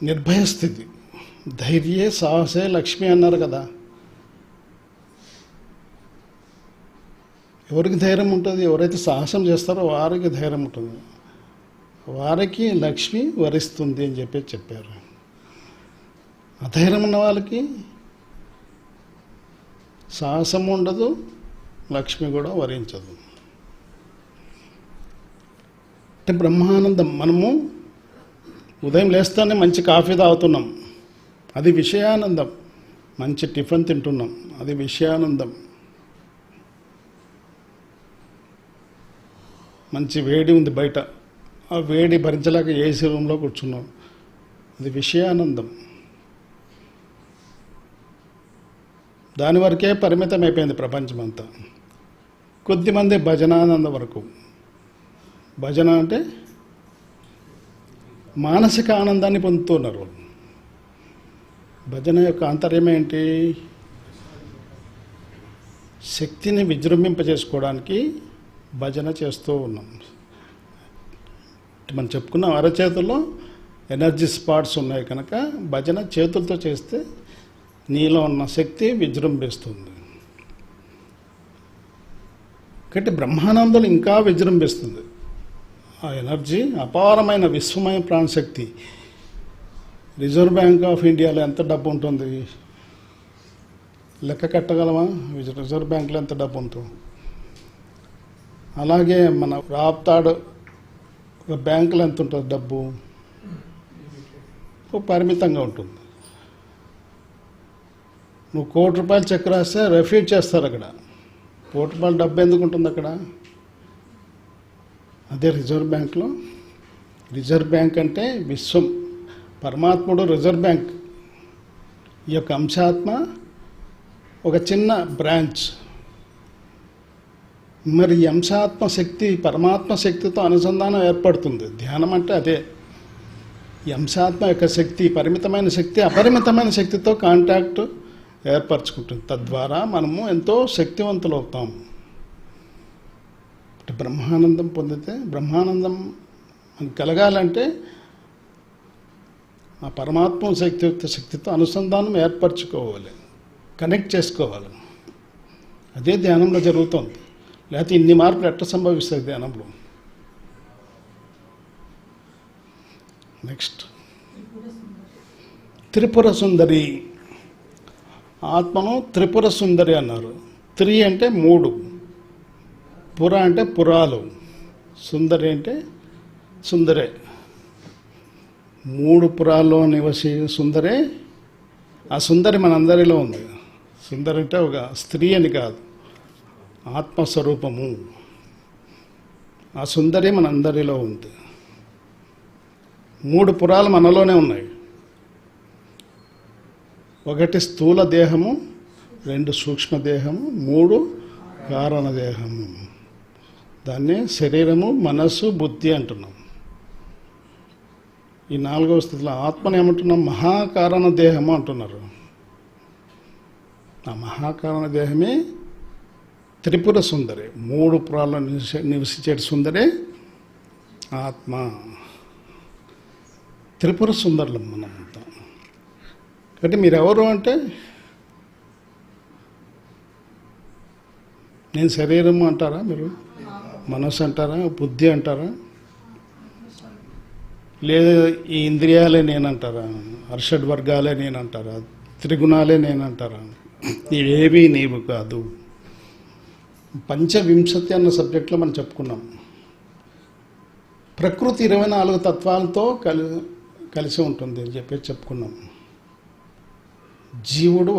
నిర్భయ స్థితి. ధైర్యే సాహసే లక్ష్మి అన్నారు కదా. ఎవరికి ధైర్యం ఉంటుంది? ఎవరైతే సాహసం చేస్తారో వారికి ధైర్యం ఉంటుంది, వారికి లక్ష్మి వరిస్తుంది అని చెప్పారు. అధైర్యం ఉన్న వాళ్ళకి సాహసం ఉండదు, లక్ష్మి కూడా వరించదు. అంటే బ్రహ్మానందం. మనము ఉదయం లేస్తానే మంచి కాఫీ తాగుతున్నాం. అది విషయానందం. మంచి టిఫిన్ తింటున్నాం, అది విషయానందం. మంచి వేడి ఉంది బయట, ఆ వేడి భరించలేక ఏసీ రూమ్లో కూర్చున్నాం, అది విషయానందం. దాని వరకే పరిమితం అయిపోయింది ప్రపంచమంతా. కొద్దిమంది భజనానందం వరకు. భజన అంటే మానసిక ఆనందాన్ని పొందుతున్నారు. భజన యొక్క ఆంతర్యం ఏంటి? శక్తిని విజృంభింపజేసుకోవడానికి భజన చేస్తూ ఉన్నాం. మనం చెప్పుకున్న అరచేతుల్లో ఎనర్జీ స్పాట్స్ ఉన్నాయి కనుక భజన చేతులతో చేస్తే నీలో ఉన్న శక్తి విజృంభిస్తుంది. కాబట్టి బ్రహ్మానందం ఇంకా విజృంభిస్తుంది. ఆ ఎనర్జీ అపారమైన విశ్వమయ ప్రాణశక్తి. రిజర్వ్ బ్యాంక్ ఆఫ్ ఇండియాలో ఎంత డబ్బు ఉంటుంది లెక్క కట్టగలమా? రిజర్వ్ బ్యాంక్లో ఎంత డబ్బు ఉంటుంది? అలాగే మన రాప్తాడు బ్యాంకులో ఎంత ఉంటుంది డబ్బు? పరిమితంగా ఉంటుంది. నువ్వు ₹1,00,00,000 చెక్ రాస్తే రెఫ్యూజ్ చేస్తారు అక్కడ. ₹1,00,00,000 డబ్బు ఎందుకు ఉంటుంది అక్కడ? అదే రిజర్వ్ బ్యాంక్లో. రిజర్వ్ బ్యాంక్ అంటే విశ్వం, పరమాత్ముడు రిజర్వ్ బ్యాంక్. ఈ యొక్క అంశాత్మ ఒక చిన్న బ్రాంచ్. మరి ఈ అంశాత్మ శక్తి పరమాత్మ శక్తితో అనుసంధానం ఏర్పడుతుంది. ధ్యానం అంటే అదే. ఈ అంశాత్మ యొక్క శక్తి, పరిమితమైన శక్తి అపరిమితమైన శక్తితో కాంటాక్ట్ ఏర్పరచుకుంటుంది. తద్వారా మనము ఎంతో శక్తివంతులు అవుతాము. బ్రహ్మానందం పొందితే, బ్రహ్మానందం మనకు కలగాలంటే ఆ పరమాత్మ శక్తితో అనుసంధానం ఏర్పరచుకోవాలి, కనెక్ట్ చేసుకోవాలి. అదే ధ్యానంలో జరుగుతుంది. లేకపోతే ఇన్ని మార్పులు ఎట్లా సంభవిస్తాయి ధ్యానంలో? నెక్స్ట్ త్రిపుర సుందరి. ఆత్మను త్రిపుర సుందరి అన్నారు. త్రి అంటే 3, పుర అంటే పురాలు, సుందరి అంటే సుందరే. 3 పురాల్లో నివసి సుందరే. ఆ సుందరి మనందరిలో ఉంది. సుందరి అంటే ఒక స్త్రీ అని కాదు, ఆత్మస్వరూపము. ఆ సుందరి మనందరిలో ఉంది. 3 పురాలు మనలోనే ఉన్నాయి. 1 స్థూల దేహము, 2 సూక్ష్మ దేహము, 3 కారణ దేహము. దాన్ని శరీరము, మనస్సు, బుద్ధి అంటున్నాం. ఈ 4వ స్థితిలో ఆత్మను ఏమంటున్నాం? మహాకారణ దేహము అంటున్నారు. ఆ మహాకారణ దేహమే త్రిపుర సుందరి. 3 పురాల్లో నివసించే సుందరే ఆత్మ. త్రిపుర సుందరులం మనమంతా. కాబట్టి మీరెవరు అంటే, నేను శరీరం అంటారా? మీరు మనసు అంటారా? బుద్ధి అంటారా? లేదా ఈ ఇంద్రియాలే నేనంటారా? అర్షడ్ వర్గాలే నేనంటారా? త్రిగుణాలే నేనంటారా? ఇవేవి నీవు కాదు. పంచవింశతి అన్న సబ్జెక్ట్లో మనం చెప్పుకున్నాం. ప్రకృతి 24 తత్వాలతో కలిసి ఉంటుంది అని చెప్పి చెప్పుకున్నాం. జీవుడు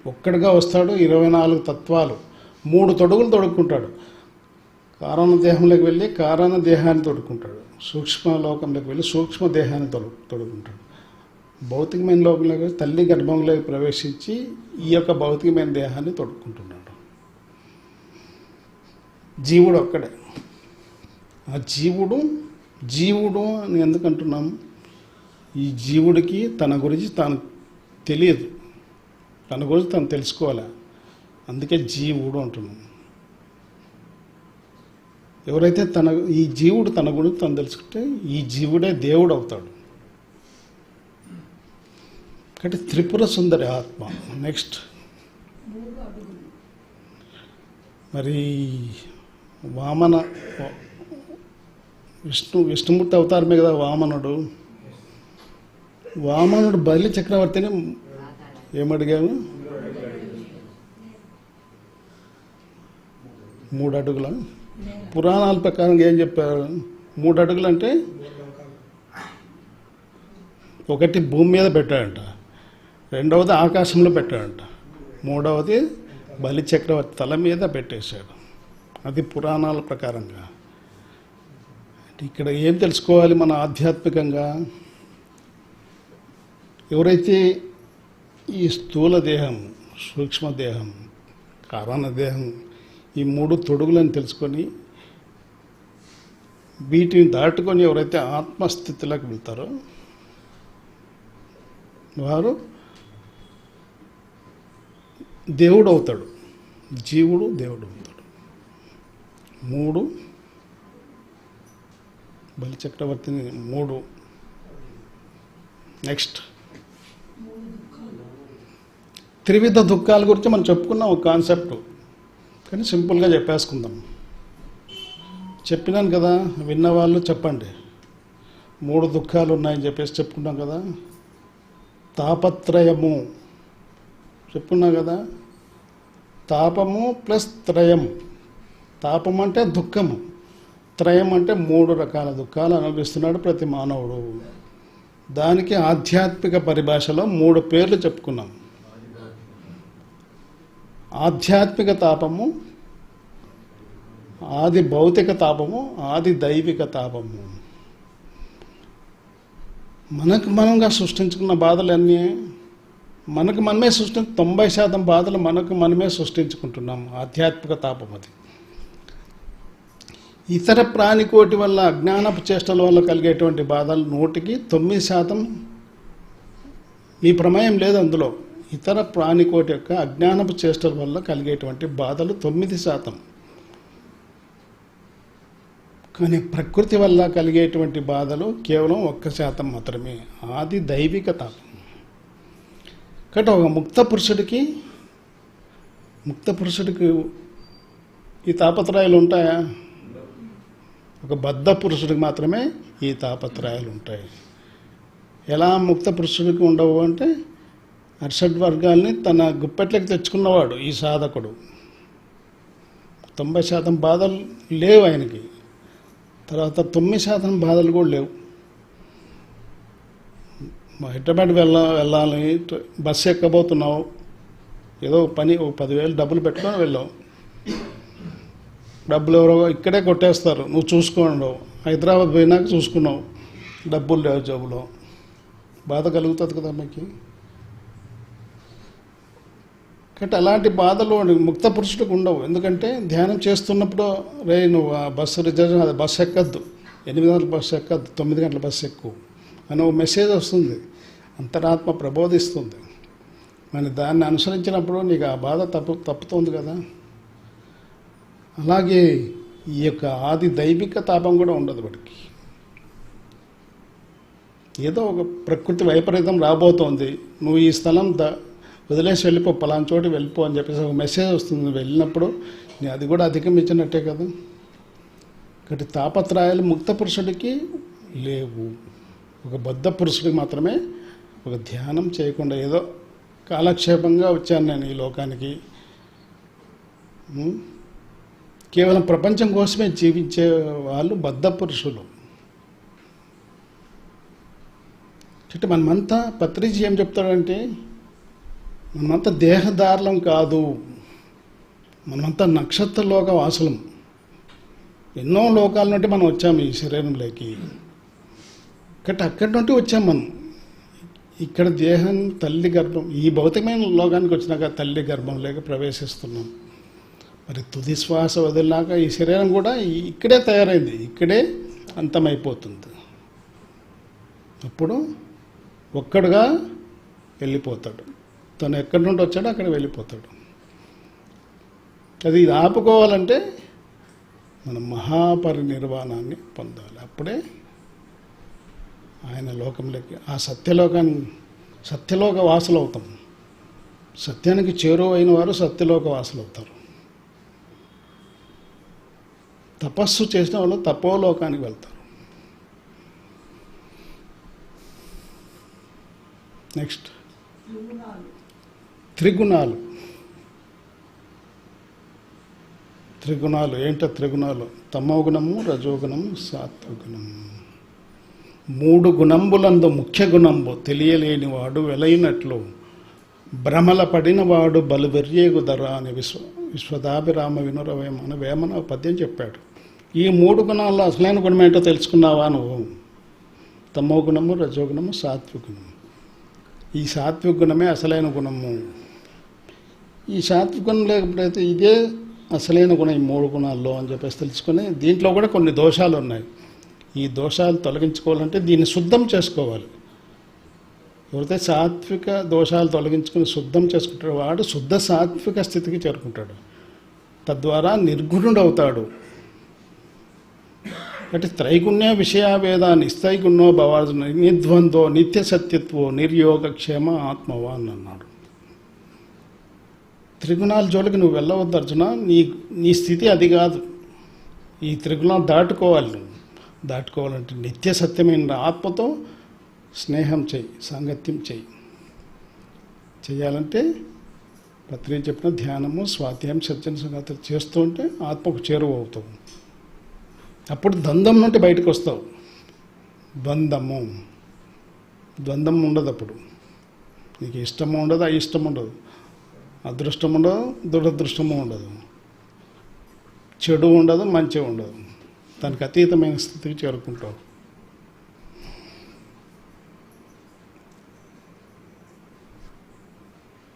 ఒక్కడిగా వస్తాడు. 24 తత్వాలు, 3 తొడుగులు తొడుక్కుంటాడు. కారణ దేహంలోకి వెళ్ళి కారణ దేహాన్ని తొడుక్కుంటాడు. సూక్ష్మ లోకంలోకి వెళ్ళి సూక్ష్మ దేహాన్ని తొడుక్కుంటాడు. భౌతికమైన లోకంలోకి తల్లి గర్భంలోకి ప్రవేశించి ఈ యొక్క భౌతికమైన దేహాన్ని తొడుక్కుంటున్నాడు. జీవుడు ఒక్కడే. ఆ జీవుడు అని ఎందుకంటున్నాం? ఈ జీవుడికి తన గురించి తాను తెలియదు, తన గురించి తను తెలుసుకోవాలి. అందుకే జీవుడు అంటున్నాం. ఎవరైతే ఈ జీవుడు తన గురించి తను తెలుసుకుంటే ఈ జీవుడే దేవుడు అవుతాడు. కాబట్టి త్రిపుర సుందరి ఆత్మ. నెక్స్ట్ మరి వామన విష్ణుమూర్తి అవతారమే కదా వామనుడు బలి చక్రవర్తిని ఏమడిగాను? 3 అడుగుల. పురాణాల ప్రకారం ఏం చెప్పారు? 3 అడుగులు అంటే ఒకటి భూమి మీద పెట్టాడంట, రెండవది ఆకాశంలో పెట్టాడంట, మూడవది బలి చక్రవర్తి తల మీద పెట్టేశాడు. అది పురాణాల ప్రకారంగా. ఇక్కడ ఏం తెలుసుకోవాలి మన ఆధ్యాత్మికంగా? ఎవరైతే ఈ స్థూల దేహం, సూక్ష్మదేహం, కారణ దేహం, ఈ మూడు తొడుగులని తెలుసుకొని వీటిని దాటుకొని ఎవరైతే ఆత్మస్థితిలోకి వెళ్తారో వారు దేవుడు అవుతాడు, జీవుడు దేవుడు అవుతాడు. మూడు బలి చక్రవర్తిని మూడు. నెక్స్ట్ త్రివిధ దుఃఖాల గురించి మనం చెప్పుకున్నాం ఒక కాన్సెప్ట్, కానీ సింపుల్గా చెప్పేసుకుందాం. చెప్పినాను కదా, విన్నవాళ్ళు చెప్పండి. మూడు దుఃఖాలు ఉన్నాయని చెప్పేసి చెప్పుకున్నాం కదా. తాపత్రయము చెప్పుకున్నాం కదా. తాపము ప్లస్ త్రయం. తాపం అంటే దుఃఖము, త్రయం అంటే మూడు రకాల దుఃఖాలు అనుభవిస్తున్నాడు ప్రతి మానవుడు. దానికి ఆధ్యాత్మిక పరిభాషలో మూడు పేర్లు చెప్పుకున్నాం. ఆధ్యాత్మిక తాపము, ఆది భౌతిక తాపము, ఆది దైవిక తాపము. మనకు మనంగా సృష్టించుకున్న బాధలన్నీ మనకు మనమే 90% బాధలు మనకు మనమే సృష్టించుకుంటున్నాం. ఆధ్యాత్మిక తాపం అది. ఇతర ప్రాణికోటి వల్ల అజ్ఞానపు చేష్టల వల్ల కలిగేటువంటి బాధలు 9% మీ ప్రమేయం లేదు అందులో. ఇతర ప్రాణికోటి యొక్క అజ్ఞానపు చేష్టల వల్ల కలిగేటువంటి బాధలు 9%. కానీ ప్రకృతి వల్ల కలిగేటువంటి బాధలు కేవలం 1% మాత్రమే. ఆది దైవిక తాపం. కాబట్టి ఒక ముక్త పురుషుడికి ఈ తాపత్రయాలు ఉంటాయా? ఒక బద్ధ పురుషుడికి మాత్రమే ఈ తాపత్రయాలు ఉంటాయి. ఎలా ముక్త పురుషుడికి ఉండవు అంటే, అర్షడ్ వర్గాల్ని తన గుప్పెట్లకి తెచ్చుకున్నవాడు ఈ సాధకుడు. 90% బాధలు లేవు ఆయనకి. తర్వాత 9% బాధలు కూడా లేవు. హైదరాబాద్ వెళ్ళాలి, బస్సు ఎక్కబోతున్నావు, ఏదో పని, ఒక 10,000 డబ్బులు పెట్టుకొని వెళ్ళావు. డబ్బులు ఎవరో ఇక్కడే కొట్టేస్తారు, నువ్వు చూసుకోండు. హైదరాబాద్ పోయినాక చూసుకున్నావు, డబ్బులు లేవు జబ్బులో. బాధ కలుగుతుంది కదా మీకు. కాబట్టి అలాంటి బాధలు ముక్త పురుషుడికి ఉండవు. ఎందుకంటే ధ్యానం చేస్తున్నప్పుడు, రే నువ్వు ఆ బస్సు రిజర్వ్, అది బస్సు ఎక్కద్దు, 8 గంటల బస్సు ఎక్కద్దు, 9 గంటల బస్సు ఎక్కువ అని ఒక మెసేజ్ వస్తుంది, అంతరాత్మ ప్రబోధిస్తుంది. మరి దాన్ని అనుసరించినప్పుడు నీకు ఆ బాధ తప్పుతుంది కదా. అలాగే ఈ యొక్క ఆది దైవిక తాపం కూడా ఉండదు వాడికి. ఏదో ఒక ప్రకృతి వైపరీతం రాబోతోంది, నువ్వు ఈ స్థలం వదిలేసి వెళ్ళిపో, పలానా చోటు వెళ్ళిపో అని చెప్పేసి ఒక మెసేజ్ వస్తుంది. వెళ్ళినప్పుడు నీ అది కూడా అధిగమించినట్టే కదా. కాబట్టి తాపత్రయాలు ముక్త పురుషుడికి లేవు. ఒక బద్ధ పురుషుడికి మాత్రమే. ఒక ధ్యానం చేయకుండా ఏదో కాలక్షేపంగా వచ్చాను నేను ఈ లోకానికి, కేవలం ప్రపంచం కోసమే జీవించే వాళ్ళు బద్ధ పురుషులు. అంటే మనమంతా పత్రిజీ ఏం చెప్తాడంటే, మనమంతా దేహదారులం కాదు, మనమంతా నక్షత్రలోక వాసులం. ఎన్నో లోకాల నుండి మనం వచ్చాము ఈ శరీరంలోకి. కాబట్టి అక్కడి నుండి వచ్చాం మనం. ఇక్కడ దేహం తల్లి గర్భం, ఈ భౌతికమైన లోకానికి వచ్చినాక తల్లి గర్భంలోకి ప్రవేశిస్తున్నాం. మరి తుది శ్వాస వదిలినాక ఈ శరీరం కూడా ఇక్కడే తయారైంది, ఇక్కడే అంతమైపోతుంది. అప్పుడు ఒక్కడుగా వెళ్ళిపోతాడు. తను ఎక్కడి నుండి వచ్చాడో అక్కడ వెళ్ళిపోతాడు. అది ఆపుకోవాలంటే మనం మహాపరినిర్వాణాన్ని పొందాలి. అప్పుడే ఆయన లోకంలోకి, ఆ సత్యలోక వాసులు అవుతాం. సత్యానికి చేరువైన వారు సత్యలోక వాసులు అవుతారు. తపస్సు చేసిన వాళ్ళు తపోలోకానికి వెళ్తారు. నెక్స్ట్ త్రిగుణాలు. ఏంటో త్రిగుణాలు? తమోగుణము, రజోగుణము, సాత్వగుణము. మూడు గుణంబులందు ముఖ్య గుణంబు తెలియలేనివాడు వెలైనట్లు భ్రమల పడినవాడు బలువెర్యేగుదర అని విశ్వదాభిరామ వినురవేమ అని వేమన పద్యం చెప్పాడు. ఈ మూడు గుణాల్లో అసలైన గుణం ఏంటో తెలుసుకున్నావా నువ్వు? తమో గుణము, రజోగుణము, సాత్విక గుణము. ఈ సాత్విక గుణమే అసలైన గుణము. ఈ సాత్విక గుణం లేకపోతే ఇదే అసలైన గుణం ఈ మూడు గుణాల్లో అని చెప్పేసి తెలుసుకొని, దీంట్లో కూడా కొన్ని దోషాలు ఉన్నాయి. ఈ దోషాలు తొలగించుకోవాలంటే దీన్ని శుద్ధం చేసుకోవాలి. ఎవరైతే సాత్విక దోషాలు తొలగించుకుని శుద్ధం చేసుకుంటాడో వాడు శుద్ధ సాత్విక స్థితికి చేరుకుంటాడు. తద్వారా నిర్గుణుడు అవుతాడు. అంటే త్రైగుణ్య విషయావేద నిస్తైగుణ్యో భవార్జున నిర్ద్వంద్వో నిత్య సత్యత్వో నిర్యోగక్షేమ ఆత్మవాన్ అన్నాడు. త్రిగుణాల జోలికి నువ్వు వెళ్ళవద్దు అర్జున. నీ స్థితి అది కాదు. ఈ త్రిగుణాలు దాటుకోవాలి. నువ్వు దాటుకోవాలంటే నిత్య సత్యమైన ఆత్మతో స్నేహం చెయ్యి, సాంగత్యం చెయ్యి. చెయ్యాలంటే పత్రిక చెప్పిన ధ్యానము, స్వాధ్యాయం, సజ్జన సంగతులు చేస్తూ ఉంటే ఆత్మకు చేరువ అవుతావు. అప్పుడు ద్వంద్వం నుండి బయటకు వస్తావు. ద్వంద్వం ఉండదు. అప్పుడు నీకు ఇష్టము ఉండదు, అయిష్టం ఉండదు, అదృష్టం ఉండదు, దురదృష్టము ఉండదు, చెడు ఉండదు, మంచి ఉండదు. దానికి అతీతమైన స్థితికి చేరుకుంటావు.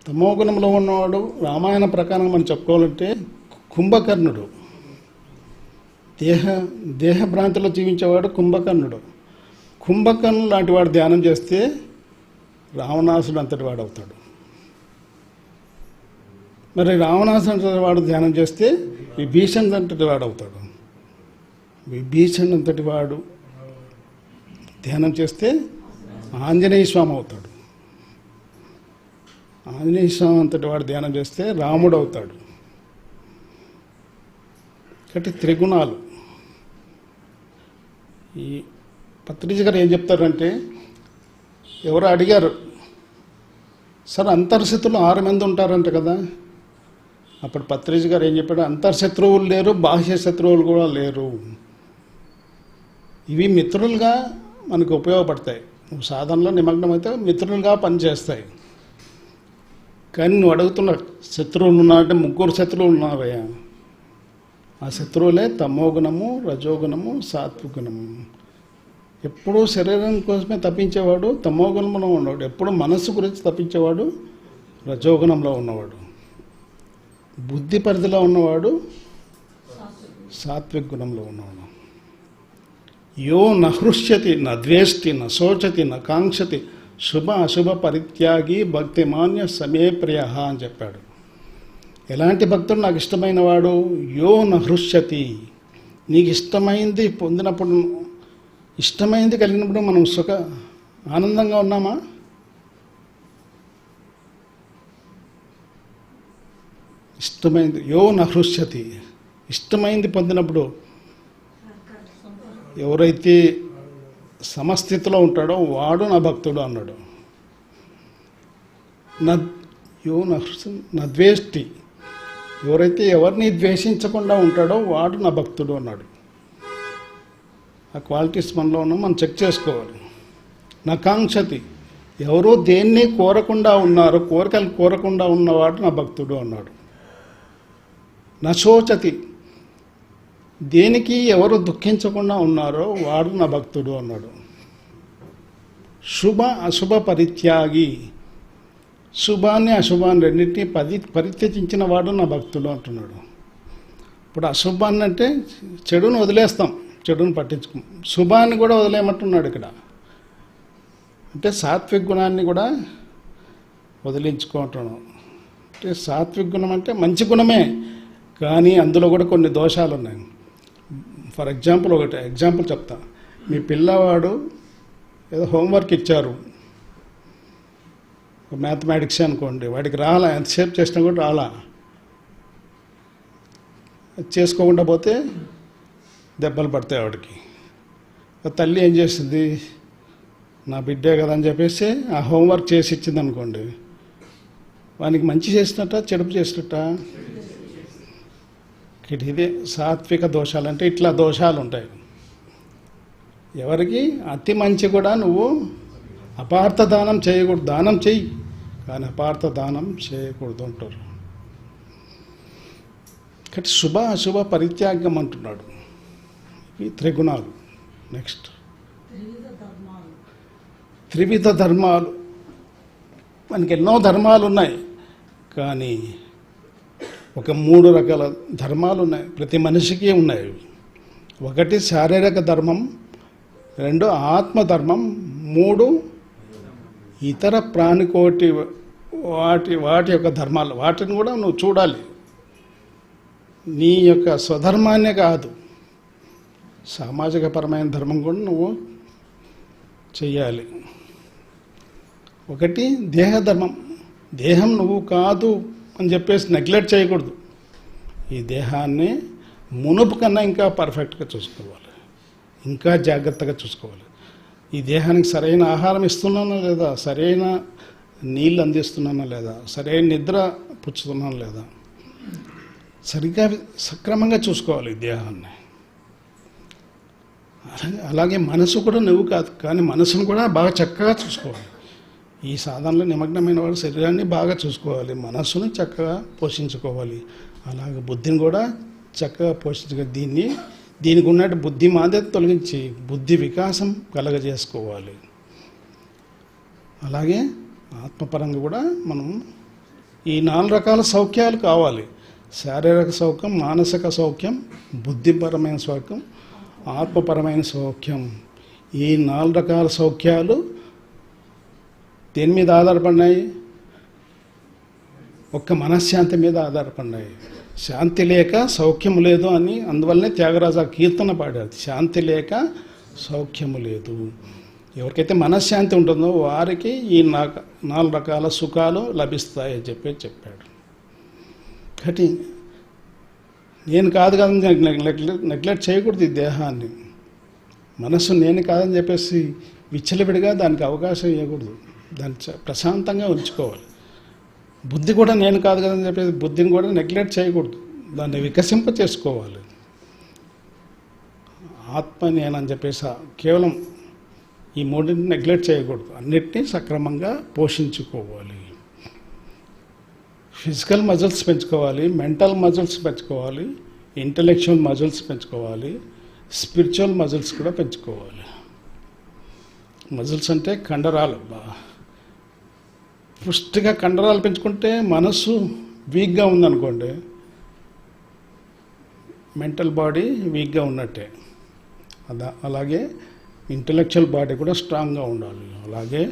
తమోగుణంలో ఉన్నవాడు రామాయణ ప్రకారం మనం చెప్పుకోవాలంటే కుంభకర్ణుడు. దేహభ్రాంతిలో జీవించేవాడు కుంభకర్ణుడు. కుంభకర్ణుడు లాంటి వాడు ధ్యానం చేస్తే రావణాసుడు అంతటి వాడు అవుతాడు. మరి రావణాసుడు అంతటి వాడు ధ్యానం చేస్తే విభీషణుడు అంతటి వాడు అవుతాడు. విభీషణుడు అంతటి వాడు ధ్యానం చేస్తే ఆంజనేయ స్వామి అవుతాడు. ఆంజనేయ స్వామి అంతటి వాడు ధ్యానం చేస్తే రాముడు అవుతాడు. కాబట్టి త్రిగుణాలు. ఈ పత్రిజ గారు ఏం చెప్తారంటే, ఎవరు అడిగారు, సార్ అంతర్శత్రులు 6 మంది ఉంటారంట కదా. అప్పుడు పత్రిజ గారు ఏం చెప్పాడు, అంతర్శత్రువులు లేరు, బాహ్య శత్రువులు కూడా లేరు. ఇవి మిత్రులుగా మనకు ఉపయోగపడతాయి. నువ్వు సాధనలో నిమగ్నం అయితే మిత్రులుగా పనిచేస్తాయి. కానీ నువ్వు అడుగుతున్న శత్రువులు ఉన్నారంటే 3 శత్రువులు ఉన్నారయ్యా. ఆ శత్రువులే తమోగుణము, రజోగుణము, సాత్విక గుణము. ఎప్పుడూ శరీరం కోసమే తప్పించేవాడు తమోగుణంలో ఉన్నవాడు. ఎప్పుడు మనస్సు గురించి తప్పించేవాడు రజోగుణంలో ఉన్నవాడు. బుద్ధి పరిధిలో ఉన్నవాడు సాత్విక గుణంలో ఉన్నవాడు. యో నహృష్యతి నద్వేష్టి నశోచతి నకాంక్షతి శుభ అశుభ పరిత్యాగి భక్తిమాన్య సమే ప్రియ అని చెప్పాడు. ఎలాంటి భక్తుడు నాకు ఇష్టమైన వాడు? యో నహృష్యతి. నీకు ఇష్టమైంది పొందినప్పుడు, ఇష్టమైంది కలిగినప్పుడు మనం ఆనందంగా ఉన్నామా? ఇష్టమైంది యో నహృష్యతి. ఇష్టమైంది పొందినప్పుడు ఎవరైతే సమస్థితిలో ఉంటాడో వాడు నా భక్తుడు అన్నాడు. నద్వేష్టి. ఎవరైతే ఎవరిని ద్వేషించకుండా ఉంటాడో వాడు నా భక్తుడు అన్నాడు. ఆ క్వాలిటీస్ మనలో ఉన్న మనం చెక్ చేసుకోవాలి. నకాంక్షతి. ఎవరో దేన్ని కోరకుండా ఉన్నారు, కోరికలు కోరకుండా ఉన్నవాడు నా భక్తుడు అన్నాడు. నశోచతి. దేనికి ఎవరు దుఃఖించకుండా ఉన్నారో వాడు నా భక్తుడు అన్నాడు. శుభ అశుభ పరిత్యాగి. శుభాన్ని అశుభాన్ని రెండింటినీ పరిత్యజించిన వాడు నా భక్తుడు అంటున్నాడు. ఇప్పుడు అశుభాన్ని అంటే చెడును వదిలేస్తాం, చెడును పట్టించుకోం. శుభాన్ని కూడా వదిలేయమంటున్నాడు ఇక్కడ. అంటే సాత్విక గుణాన్ని కూడా వదిలించుకుంటున్నాం. అంటే సాత్విక గుణం అంటే మంచి గుణమే, కానీ అందులో కూడా కొన్ని దోషాలు ఉన్నాయి. ఫర్ ఎగ్జాంపుల్ ఎగ్జాంపుల్ చెప్తా. మీ పిల్లవాడు ఏదో హోంవర్క్ ఇచ్చారు, మ్యాథమెటిక్స్ అనుకోండి, వాడికి రాలా, ఎంతసేపు చేసినా కూడా రాలా. చేసుకోకుండా పోతే దెబ్బలు పడతాయి వాడికి. తల్లి ఏం చేస్తుంది, నా బిడ్డే కదా అని చెప్పేసి ఆ హోంవర్క్ చేసి ఇచ్చింది అనుకోండి, వానికి మంచి చేసినట్ట చెడుపు చేసినట్ట? ఇదే సాత్విక దోషాలు అంటే ఇట్లా దోషాలు ఉంటాయి. ఎవరికి అతి మంచి కూడా నువ్వు అపార్థ దానం చేయకూడదు. దానం చెయ్యి, కానీ అపార్థ దానం చేయకూడదు అంటారు. కాబట్టి శుభ అశుభ పరిత్యాగం అంటున్నాడు. ఇవి త్రిగుణాలు. నెక్స్ట్ త్రివిధ ధర్మాలు. మనకి ఎన్నో ధర్మాలు ఉన్నాయి, కానీ ఒక 3 రకాల ధర్మాలు ఉన్నాయి, ప్రతి మనిషికి ఉన్నాయి. ఒకటి శారీరక ధర్మం, 2 ఆత్మధర్మం, 3 ఇతర ప్రాణికోటి వాటి యొక్క ధర్మాలు. వాటిని కూడా నువ్వు చూడాలి. నీ యొక్క స్వధర్మాన్నే కాదు, సామాజిక పరమైన ధర్మం కూడా నువ్వు చెయ్యాలి. ఒకటి దేహధర్మం. దేహం నువ్వు కాదు అని చెప్పేసి నెగ్లెక్ట్ చేయకూడదు. ఈ దేహాన్ని మునుపు కన్నా ఇంకా పర్ఫెక్ట్గా చూసుకోవాలి, ఇంకా జాగ్రత్తగా చూసుకోవాలి. ఈ దేహానికి సరైన ఆహారం ఇస్తున్నానా లేదా, సరైన నీళ్ళు అందిస్తున్నానా లేదా, సరైన నిద్ర పుచ్చుతున్నానా లేదా, సరిగ్గా సక్రమంగా చూసుకోవాలి ఈ దేహాన్ని. అలాగే మనసు కూడా నువ్వు కాదు, కానీ మనసును కూడా బాగా చక్కగా చూసుకోవాలి. ఈ సాధనలో నిమగ్నమైన వాడు శరీరాన్ని బాగా చూసుకోవాలి, మనస్సును చక్కగా పోషించుకోవాలి, అలాగే బుద్ధిని కూడా చక్కగా పోషించుకోవాలి. దీనికి ఉన్నట్టు బుద్ధి మాంద్యత తొలగించి బుద్ధి వికాసం కలగజేసుకోవాలి. అలాగే ఆత్మపరంగా కూడా మనం ఈ 4 రకాల సౌఖ్యాలు కావాలి. శారీరక సౌఖ్యం, మానసిక సౌఖ్యం, బుద్ధిపరమైన సౌఖ్యం, ఆత్మపరమైన సౌఖ్యం. ఈ 4 రకాల సౌఖ్యాలు దేని మీద ఆధారపడినాయి? ఒక్క మనశ్శాంతి మీద ఆధారపడినాయి. శాంతి లేక సౌఖ్యము లేదు అని అందువల్లనే త్యాగరాజ కీర్తన పాడారు, శాంతి లేక సౌఖ్యము లేదు. ఎవరికైతే మనశ్శాంతి ఉంటుందో వారికి ఈ 4 రకాల సుఖాలు లభిస్తాయి అని చెప్పాడు. కాబట్టి నేను కాదు కాదని నెగ్లెక్ట్ చేయకూడదు ఈ దేహాన్ని. మనస్సు నేను కాదని చెప్పేసి విచ్చలవిడిగా దానికి అవకాశం ఇవ్వకూడదు, దాన్ని ప్రశాంతంగా ఉంచుకోవాలి. బుద్ధి కూడా నేను కాదు కదని చెప్పేసి బుద్ధిని కూడా నెగ్లెక్ట్ చేయకూడదు, దాన్ని వికసింప చేసుకోవాలి. ఆత్మ నేనని చెప్పేసి కేవలం ఈ 3ని నెగ్లెక్ట్ చేయకూడదు, అన్నిటినీ సక్రమంగా పోషించుకోవాలి. ఫిజికల్ మజిల్స్ పెంచుకోవాలి, మెంటల్ మజిల్స్ పెంచుకోవాలి, ఇంటలెక్చువల్ మజిల్స్ పెంచుకోవాలి, స్పిరిచువల్ మజిల్స్ కూడా పెంచుకోవాలి. మజిల్స్ అంటే కండరాలు. పుష్టిగా కండరాలు పెంచుకుంటే మనసు వీక్గా ఉందనుకోండి, మెంటల్ బాడీ వీక్గా ఉన్నట్టే. అలాగే ఇంటలెక్చువల్ బాడీ కూడా స్ట్రాంగ్గా ఉండాలి, అలాగే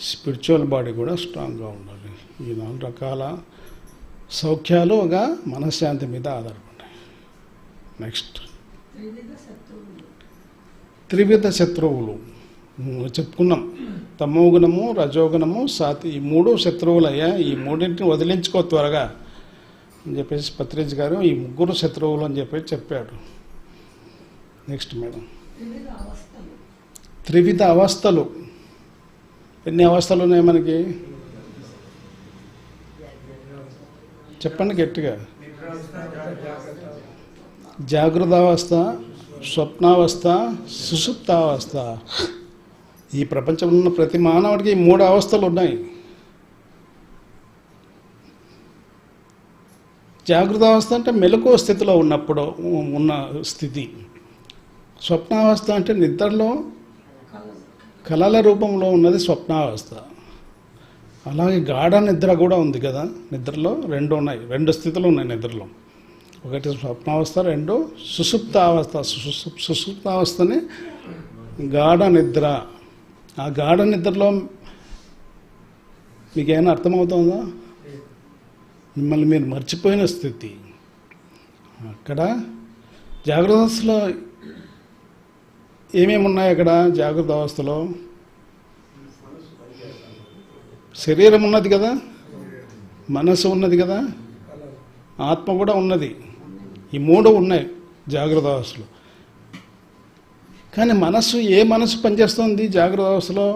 స్పిరిచువల్ బాడీ కూడా స్ట్రాంగ్గా ఉండాలి. ఈ 4 రకాల సౌఖ్యాలు ఒక మనశ్శాంతి మీద ఆధారపడ్డాయి. నెక్స్ట్ త్రివిధ శత్రువులు చెప్పుకున్నాం. తమోగుణము, రజోగుణము, సాతి, ఈ 3 శత్రువులయ్యా. ఈ 3ని వదిలించుకో త్వరగా అని చెప్పేసి పత్రిజ్ గారు ఈ 3 శత్రువులు అని చెప్పేసి చెప్పాడు. నెక్స్ట్ మేడం, త్రివిధ అవస్థలు. ఎన్ని అవస్థలు ఉన్నాయి మనకి? చెప్పండి గట్టిగా. జాగృత అవస్థ, స్వప్నావస్థ, సుషుప్తావస్థ. ఈ ప్రపంచంలో ఉన్న ప్రతి మానవుడికి 3 అవస్థలు ఉన్నాయి. జాగృత అవస్థ అంటే మెలకువ స్థితిలో ఉన్నప్పుడు ఉన్న స్థితి. స్వప్నావస్థ అంటే నిద్రలో కళల రూపంలో ఉన్నది స్వప్నావస్థ. అలాగే గాఢ నిద్ర కూడా ఉంది కదా, నిద్రలో 2 ఉన్నాయి, 2 స్థితులు ఉన్నాయి నిద్రలో. ఒకటి స్వప్నావస్థ, 2 సుషుప్తావస్థ. సుషుప్తావస్థని గాఢ నిద్ర. ఆ గాఢ నిద్రలో మీకేమైనా అర్థమవుతుందా? మిమ్మల్ని మీరు మర్చిపోయిన స్థితి. అక్కడ జాగ్రత్త అవస్థలో ఏమేమి ఉన్నాయి? అక్కడ జాగ్రత్త అవస్థలో శరీరం ఉన్నది కదా, మనసు ఉన్నది కదా, ఆత్మ కూడా ఉన్నది. ఈ 3 ఉన్నాయి జాగ్రత్త అవస్థలో. కానీ ఏ మనసు పనిచేస్తుంది జాగ్రత్త అవస్థలో?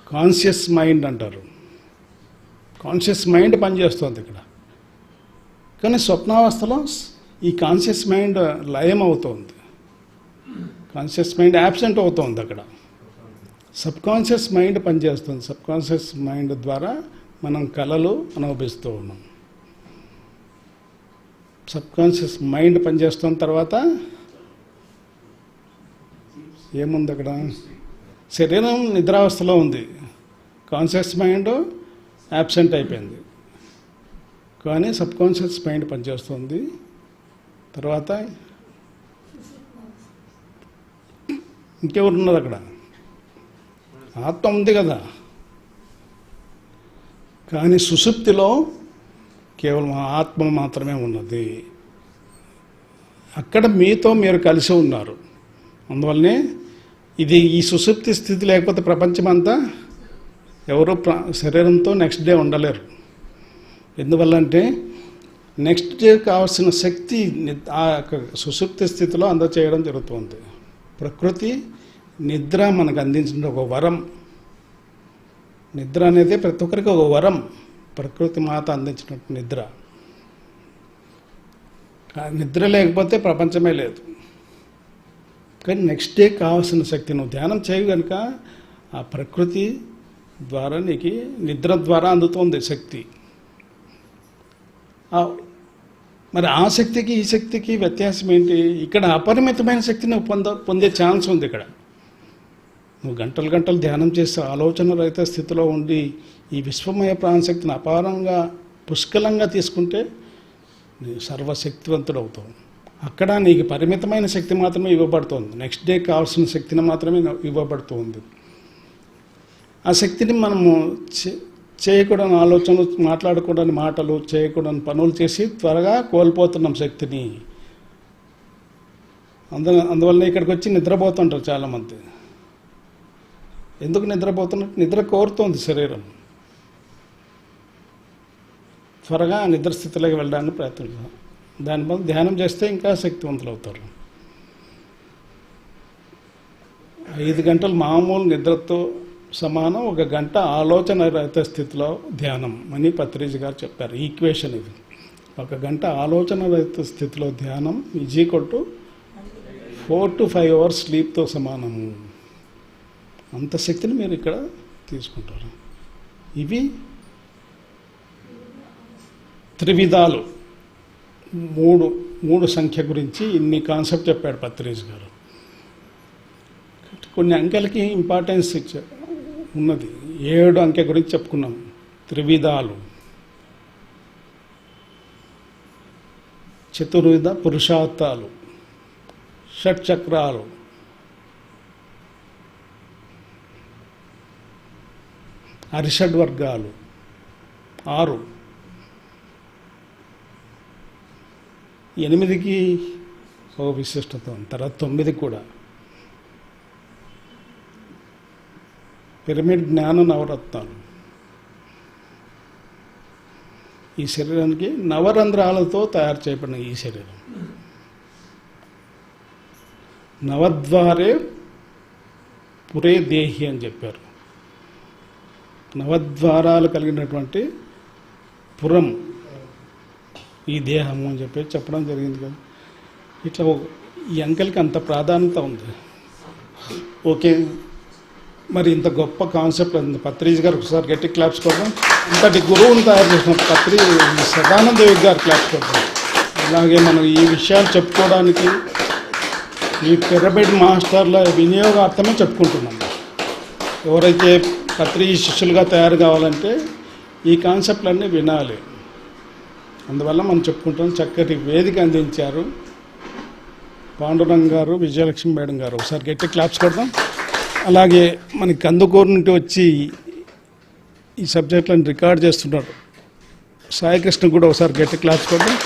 కాన్షియస్ మైండ్ అంటారు. కాన్షియస్ మైండ్ పనిచేస్తుంది ఇక్కడ. కానీ స్వప్నావస్థలో ఈ కాన్షియస్ మైండ్ లయం అవుతుంది. కాన్షియస్ మైండ్ యాబ్సెంట్ అవుతుంది అక్కడ. సబ్ కాన్షియస్ మైండ్ పనిచేస్తుంది. సబ్ కాన్షియస్ మైండ్ ద్వారా మనం కళలు అనుభవిస్తూ ఉన్నాం. సబ్ కాన్షియస్ మైండ్ పనిచేస్తున్న తర్వాత ఏముంది అక్కడ? శరీరం నిద్రావస్థలో ఉంది, కాన్షియస్ మైండ్ యాబ్సెంట్ అయిపోయింది, కానీ సబ్ కాన్షియస్ మైండ్ పనిచేస్తుంది. తర్వాత ఇంకెవరు ఉన్నారు అక్కడ? ఆత్మ ఉంది కదా. కానీ సుషుప్తిలో కేవలం ఆత్మ మాత్రమే ఉన్నది. అక్కడ మీతో మీరు కలిసి ఉన్నారు. అందువల్లనే ఈ సుషుప్తి స్థితి లేకపోతే ప్రపంచమంతా ఎవరు శరీరంతో నెక్స్ట్ డే ఉండలేరు. ఎందువల్ల అంటే నెక్స్ట్ డే కావాల్సిన శక్తి ఆ సుషుప్తి స్థితిలో అందచేయడం జరుగుతుంది. ప్రకృతి నిద్ర మనకు అందించిన ఒక వరం. నిద్ర అనేది ప్రతి ఒక్కరికి ఒక వరం. ప్రకృతి మాత అందించినట్టు నిద్ర. నిద్ర లేకపోతే ప్రపంచమే లేదు. కానీ నెక్స్ట్ డే కావాల్సిన శక్తి నువ్వు ధ్యానం చేయు కనుక ఆ ప్రకృతి ద్వారా నీకు నిద్ర ద్వారా అందుతుంది శక్తి. మరి ఆ శక్తికి ఈ శక్తికి వ్యత్యాసం ఏంటి? ఇక్కడ అపరిమితమైన శక్తి నువ్వు పొందే ఛాన్స్ ఉంది. ఇక్కడ నువ్వు గంటలు గంటలు ధ్యానం చేస్తే ఆలోచన రహిత స్థితిలో ఉండి ఈ విశ్వమయ ప్రాణశక్తిని అపారంగా పుష్కలంగా తీసుకుంటే నీ సర్వశక్తివంతుడు అవుతావు. అక్కడ నీకు పరిమితమైన శక్తి మాత్రమే ఇవ్వబడుతుంది. నెక్స్ట్ డే కావాల్సిన శక్తిని మాత్రమే ఇవ్వబడుతుంది. ఆ శక్తిని మనము చేయకూడని ఆలోచనలు, మాట్లాడకూడని మాటలు, చేయకూడని పనులు చేసి త్వరగా కోల్పోతున్నాం శక్తిని. అందువల్ల ఇక్కడికి వచ్చి నిద్రపోతుంటారు చాలామంది. ఎందుకు నిద్రపోతున్నట్టు? నిద్ర కోరుతోంది శరీరం. త్వరగా నిద్ర స్థితిలోకి వెళ్ళడానికి ప్రయత్నిస్తాం. దానివల్ల ధ్యానం చేస్తే ఇంకా శక్తివంతులు అవుతారు. 5 గంటలు మామూలు నిద్రతో సమానం 1 గంట ఆలోచన రహిత స్థితిలో ధ్యానం అని పత్రిజీ గారు చెప్పారు. ఈక్వేషన్ ఇది. 1 గంట ఆలోచన రహిత స్థితిలో ధ్యానం is equal to 4 to 5 hours స్లీప్తో సమానము. అంత శక్తిని మీరు ఇక్కడ తీసుకుంటారు. ఇవి త్రివిధాలు. మూడు సంఖ్య గురించి ఇన్ని కాన్సెప్ట్ చెప్పాడు పత్రిజ్ గారు. కొన్ని అంకెలకి ఇంపార్టెన్స్ ఉన్నది. 7 అంకె గురించి చెప్పుకున్నాం. త్రివిధాలు, చతుర్విధ పురుషార్థాలు, షట్చక్రాలు, అరిషడ్వర్గాలు 6, 8కి ఒక విశిష్టత ఉంది. తర్వాత 9 కూడా. పిరమిడ్ జ్ఞాన నవరత్నాలు. ఈ శరీరానికి నవరంధ్రాలతో తయారు చేయబడిన ఈ శరీరం. నవద్వారే పురే దేహి అని చెప్పారు. నవద్వారాలు కలిగినటువంటి పురం ఈ దేహము అని చెప్పడం జరిగింది కదా. ఇట్లా ఈ అంకెలకి అంత ప్రాధాన్యత ఉంది. ఓకే, మరి ఇంత గొప్ప కాన్సెప్ట్ ఉంది. పత్రిజ్ గారు ఒకసారి గట్టి క్లాప్స్ కొడదాం. ఇంతటి గురువుని తయారు చేసిన సదానంద యోగి గారు క్లాప్స్ కొడదాం. అలాగే మనం ఈ విషయాలు చెప్పుకోవడానికి ఈ పిరమిడ్ మాస్టర్ల వినియోగార్థమే చెప్పుకుంటున్నాం. ఎవరైతే పత్రిజీ శిష్యులుగా తయారు కావాలంటే ఈ కాన్సెప్ట్లన్నీ వినాలి. అందువల్ల మనం చెప్పుకుంటాం. చక్కటి వేదిక అందించారు పాండురంగ గారు, విజయలక్ష్మి మేడం గారు. ఒకసారి గట్టి క్లాప్స్ కొడదాం. అలాగే మనకి కందుకూరు నుండి వచ్చి ఈ సబ్జెక్టులను రికార్డ్ చేస్తున్నారు సాయికృష్ణ కూడా ఒకసారి గట్టి క్లాప్స్ కొడదాం.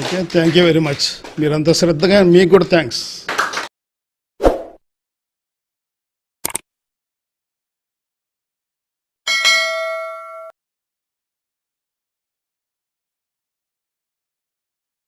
Okay, thank you very much. మీరంతా శ్రద్ధగా, మీకు కూడా థ్యాంక్స్.